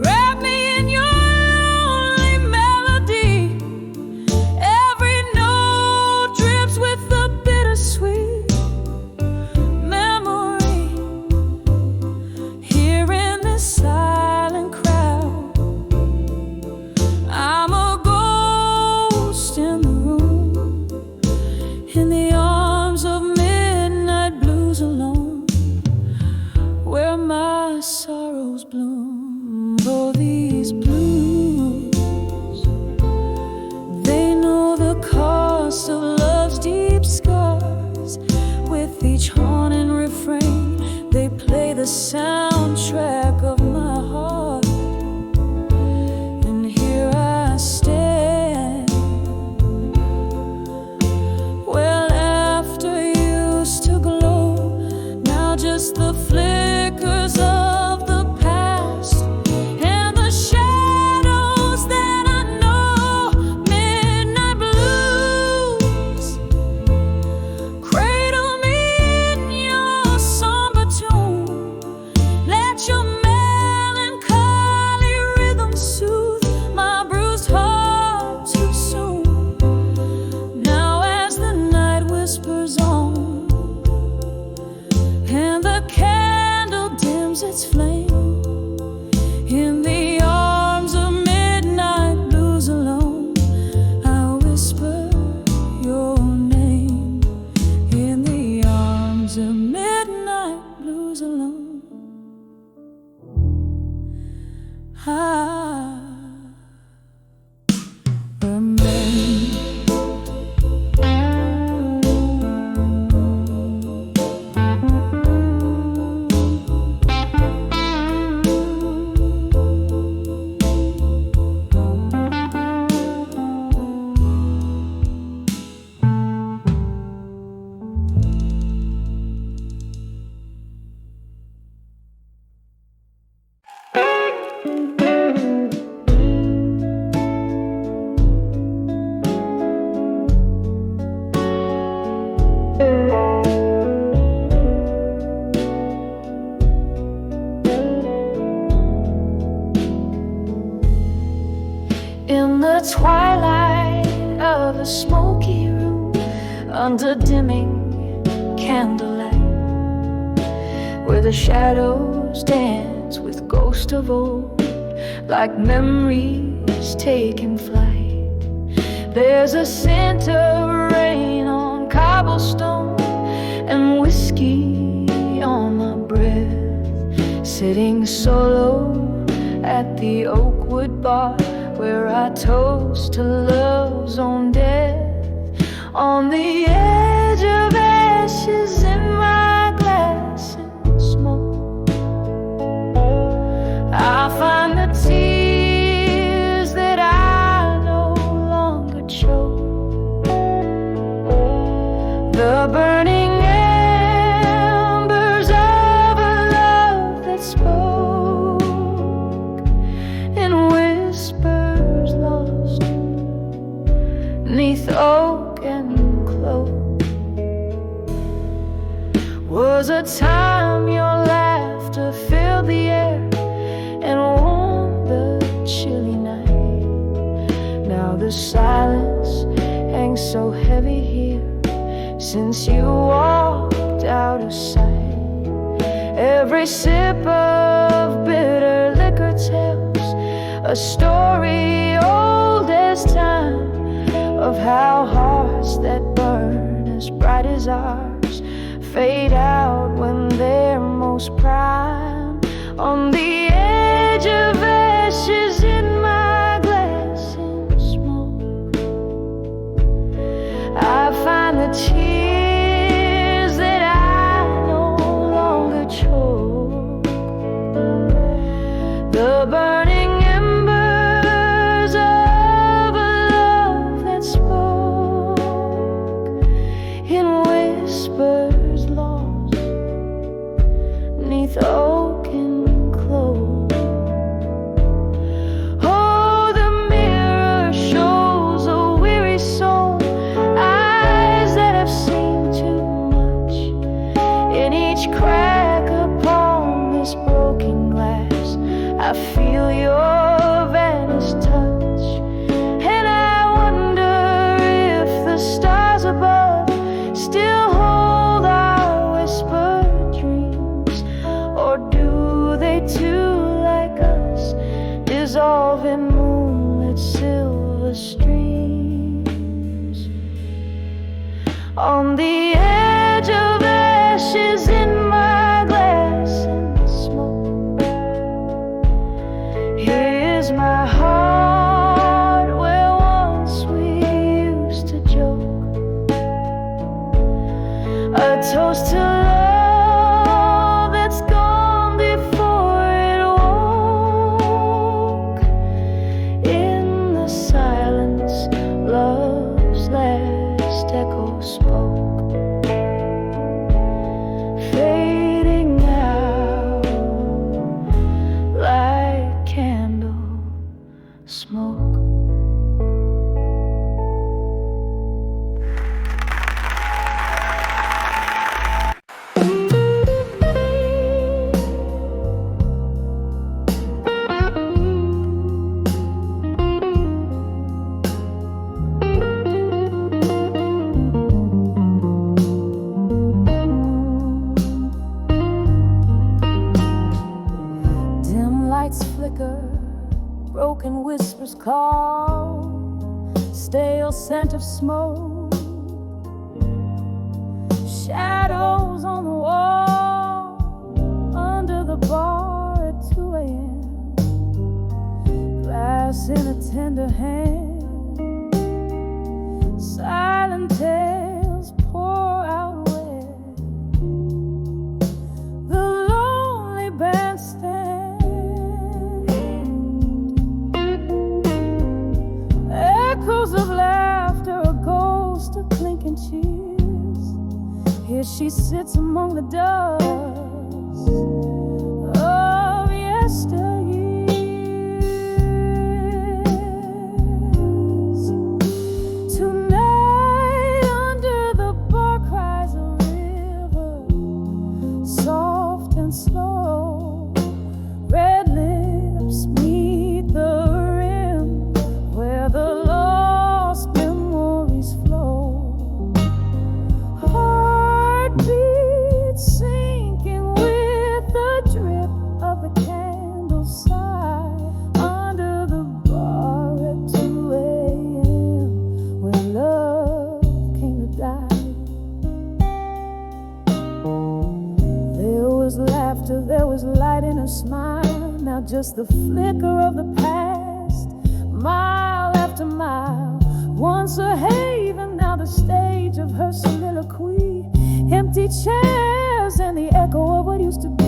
wrap me in your lonely melody. Every note drips with the bittersweet memory. Here in this silent crowd, I'm a ghost candlelight, where the shadows dance with ghosts of old, like memories taking flight. There's a scent of rain on cobblestone and whiskey on my breath, sitting solo at the Oakwood bar, where I toast to love's own death. On the edge of ashes in my glass and smoke, I find the tears that I no longer choke, the burning embers of a love that spoke in whispers lost 'neath oak and cloak. Was a time your laughter filled the air and warmed the chilly night. Now the silence hangs so heavy here since you walked out of sight. Every sip of bitter liquor tells a story old as time, of how hearts that burn as bright as ours fade out when they're most prime. On the edge of ashes in my glass and smoke, I find the tears that I no longer choke, the burning embers of a love that spoke in whispers lost 'neath oak and cloak. Oh, the mirror shows a weary soul, eyes that have seen too much. In each crack upon this broken glass, I feel your vanished touch, and I wonder if the stars above still hold our whispered dreams, or do they too, like us, dissolve in moonlit silver streams? On the edge of ashes in my glass and smoke, here's my heart where once we used to joke, a toast to love that's gone before it woke. In the silence, love's last echo spoke, fading out like candle smoke. Dim lights flicker, broken whispers call, stale scent of smoke, shadows on the wall, under the bar at 2 a.m. Glass in a tender hand, silent tales pour out where the lonely bandstand, echoes of laughter, a ghost of clinking cheers. Here she sits among the dust of yesteryears. Tonight, under the bar cries a river, soft and slow. Red lips meet the rim, where the lost memories flow. Heartbeat laughter, there was light in her smile. Now just the flicker of the past, mile after mile. Once a haven, now the stage of her soliloquy. Empty chairs and the echo of what used to be.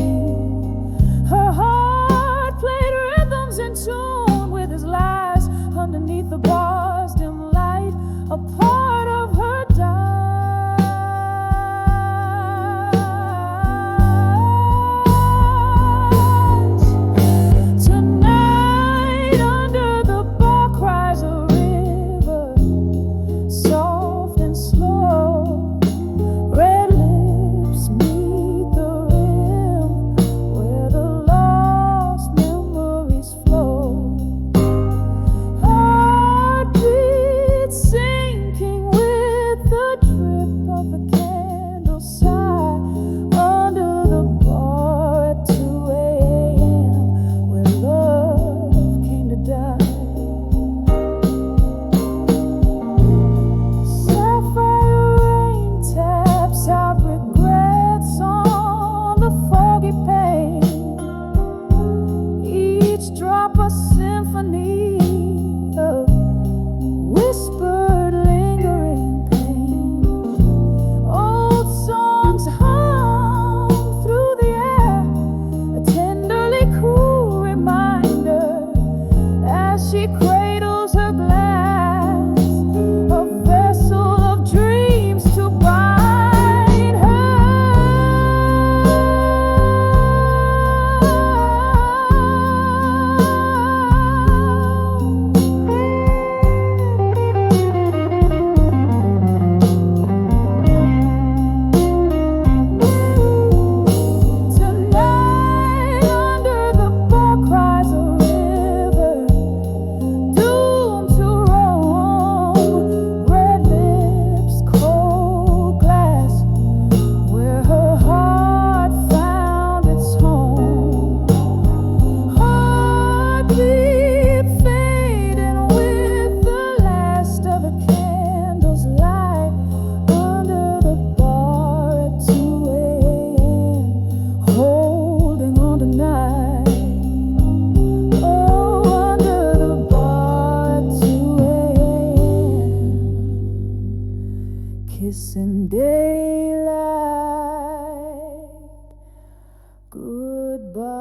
Her heart played rhythms in tune with his lies. Underneath the bars, dim light, a part of her died. Tonight, under the bar cries a river, soft and slow. Red lips meet the rim where the lost memories flow. Heartbeat sinking with the drip of the candle side. Under the bar at 2 a.m. where love came to die. Sapphire rain taps out regrets on the foggy pane. Each drop a symphony of whispered, lingering pain. Old songs hum through the air, a tenderly cool reminder as she cradles her glass, a vessel of dreams to bind her. Tonight, under the bar cries a river, doomed to roam. Red lips, cold glass, where her heart found its home. Heartbeat fading with the last of the candles light. Under the bar at 2 a.m. holding on tonight. Oh, under the bar at 2 a.m. kissing daylight goodbye.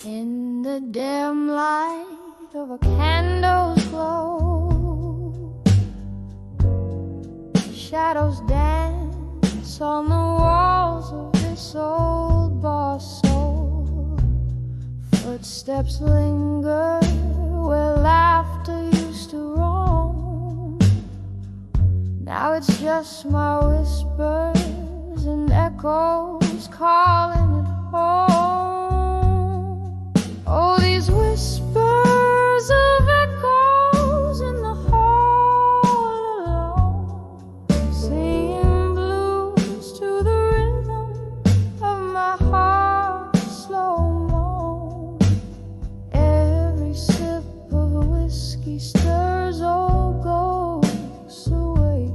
In the dim light of a candle's glow, shadows dance on the walls of this old bar soul. Footsteps linger where laughter used to roam. Now it's just my whispers and echoes calling it home. Oh, these whispers of echoes in the hall alone, singing blues to the rhythm of my heart's slow moan. Every sip of whiskey stirs old ghosts awake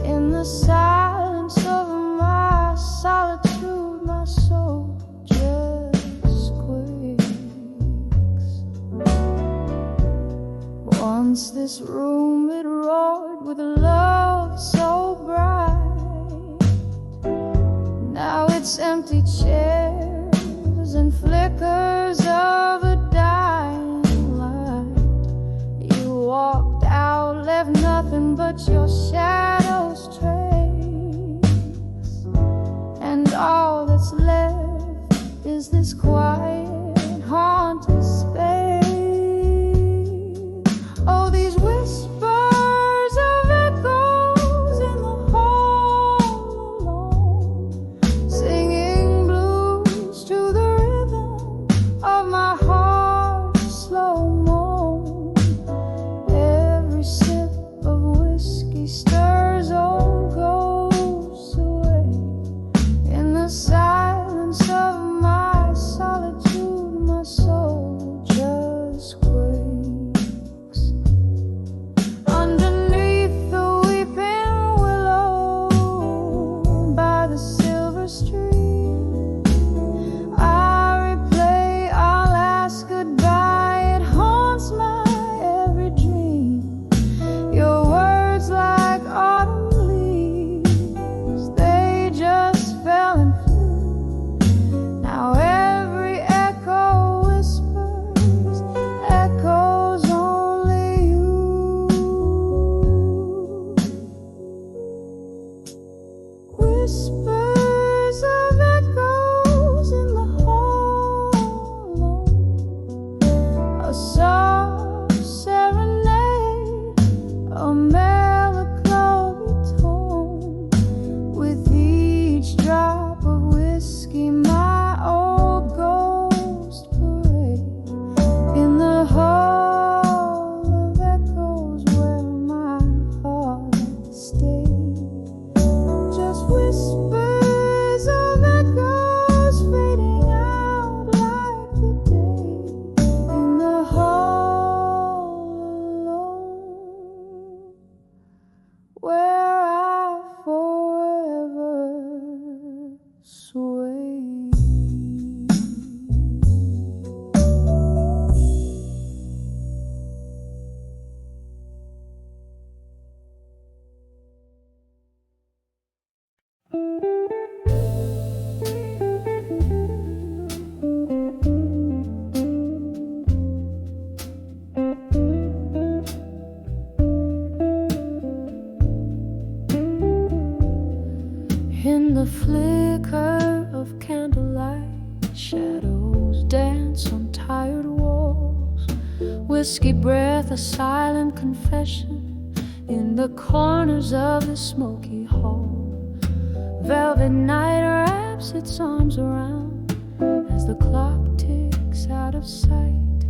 in the silence of my solitude. My soul just quakes. Once this room, it roared with love so bright. Now it's empty chairs and flickers of a dying light. You walked out, left nothing but your shadow's trace, and all that's left is this quiet, haunted space. Oh, these whispers of whiskey breath, a silent confession in the corners of the smoky hall. Velvet night wraps its arms around as the clock ticks out of sight.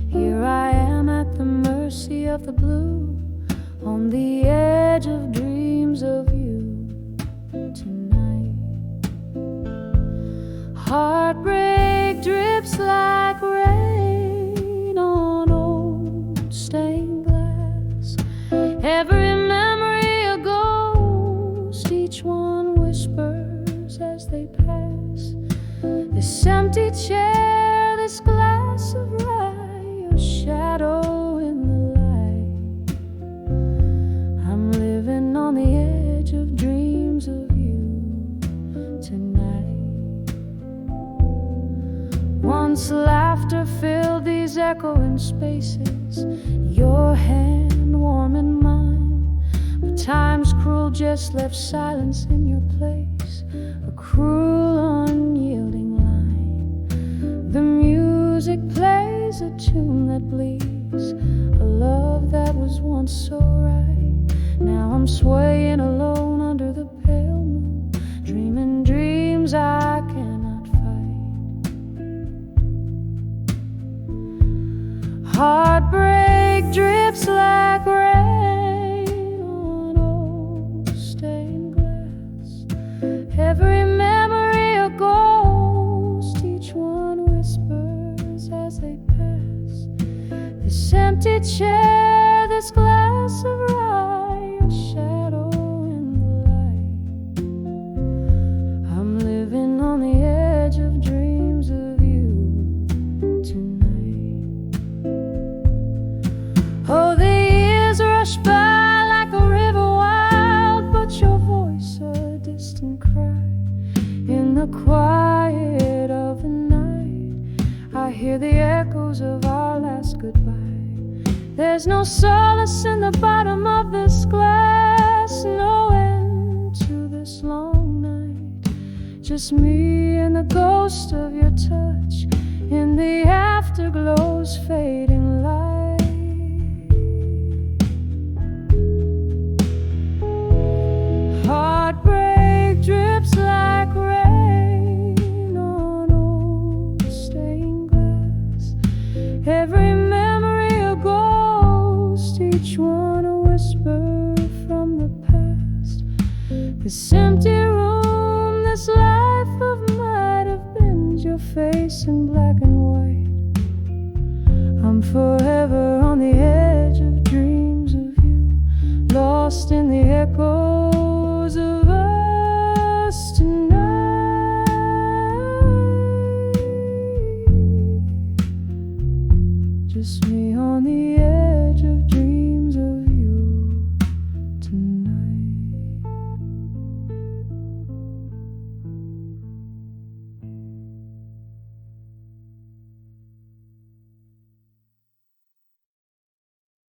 Here I am at the mercy of the blue, on the edge of dreams of you tonight. Heartbreak drips like rain on old stained glass. Every memory a ghost, each one whispers as they pass. This empty chair, this glass of rye, your shadow in the light. I'm living on the edge of dreams of you tonight. Once laughter filled these echoing spaces, your hand warm in mine, but time's cruel just left silence in your place, a cruel unyielding line. The music plays a tune that bleeds, a love that was once so right. Now I'm swaying alone under the pale moon, dreaming dreams I cannot fight. Heartbreak drips like rain on old stained glass. Every memory a ghost, each one whispers as they pass. This empty chair, this glass of rye, a shadow in the light. I'm living on the edge of dreams of you tonight. Oh, the years rush by like a river wild, but your voice a distant cry. In the quiet of the night, I hear the echoes of our last goodbye. There's no solace in the bottom of this glass, no end to this long night. Just me and the ghost of your touch in the afterglow's fading light. Heartbreak drips like rain on old stained glass. Every memory a ghost, each one a whisper from the past. This empty room, this life of might have been your face in black and white. I'm forever on the edge of dreams of you, lost in the echo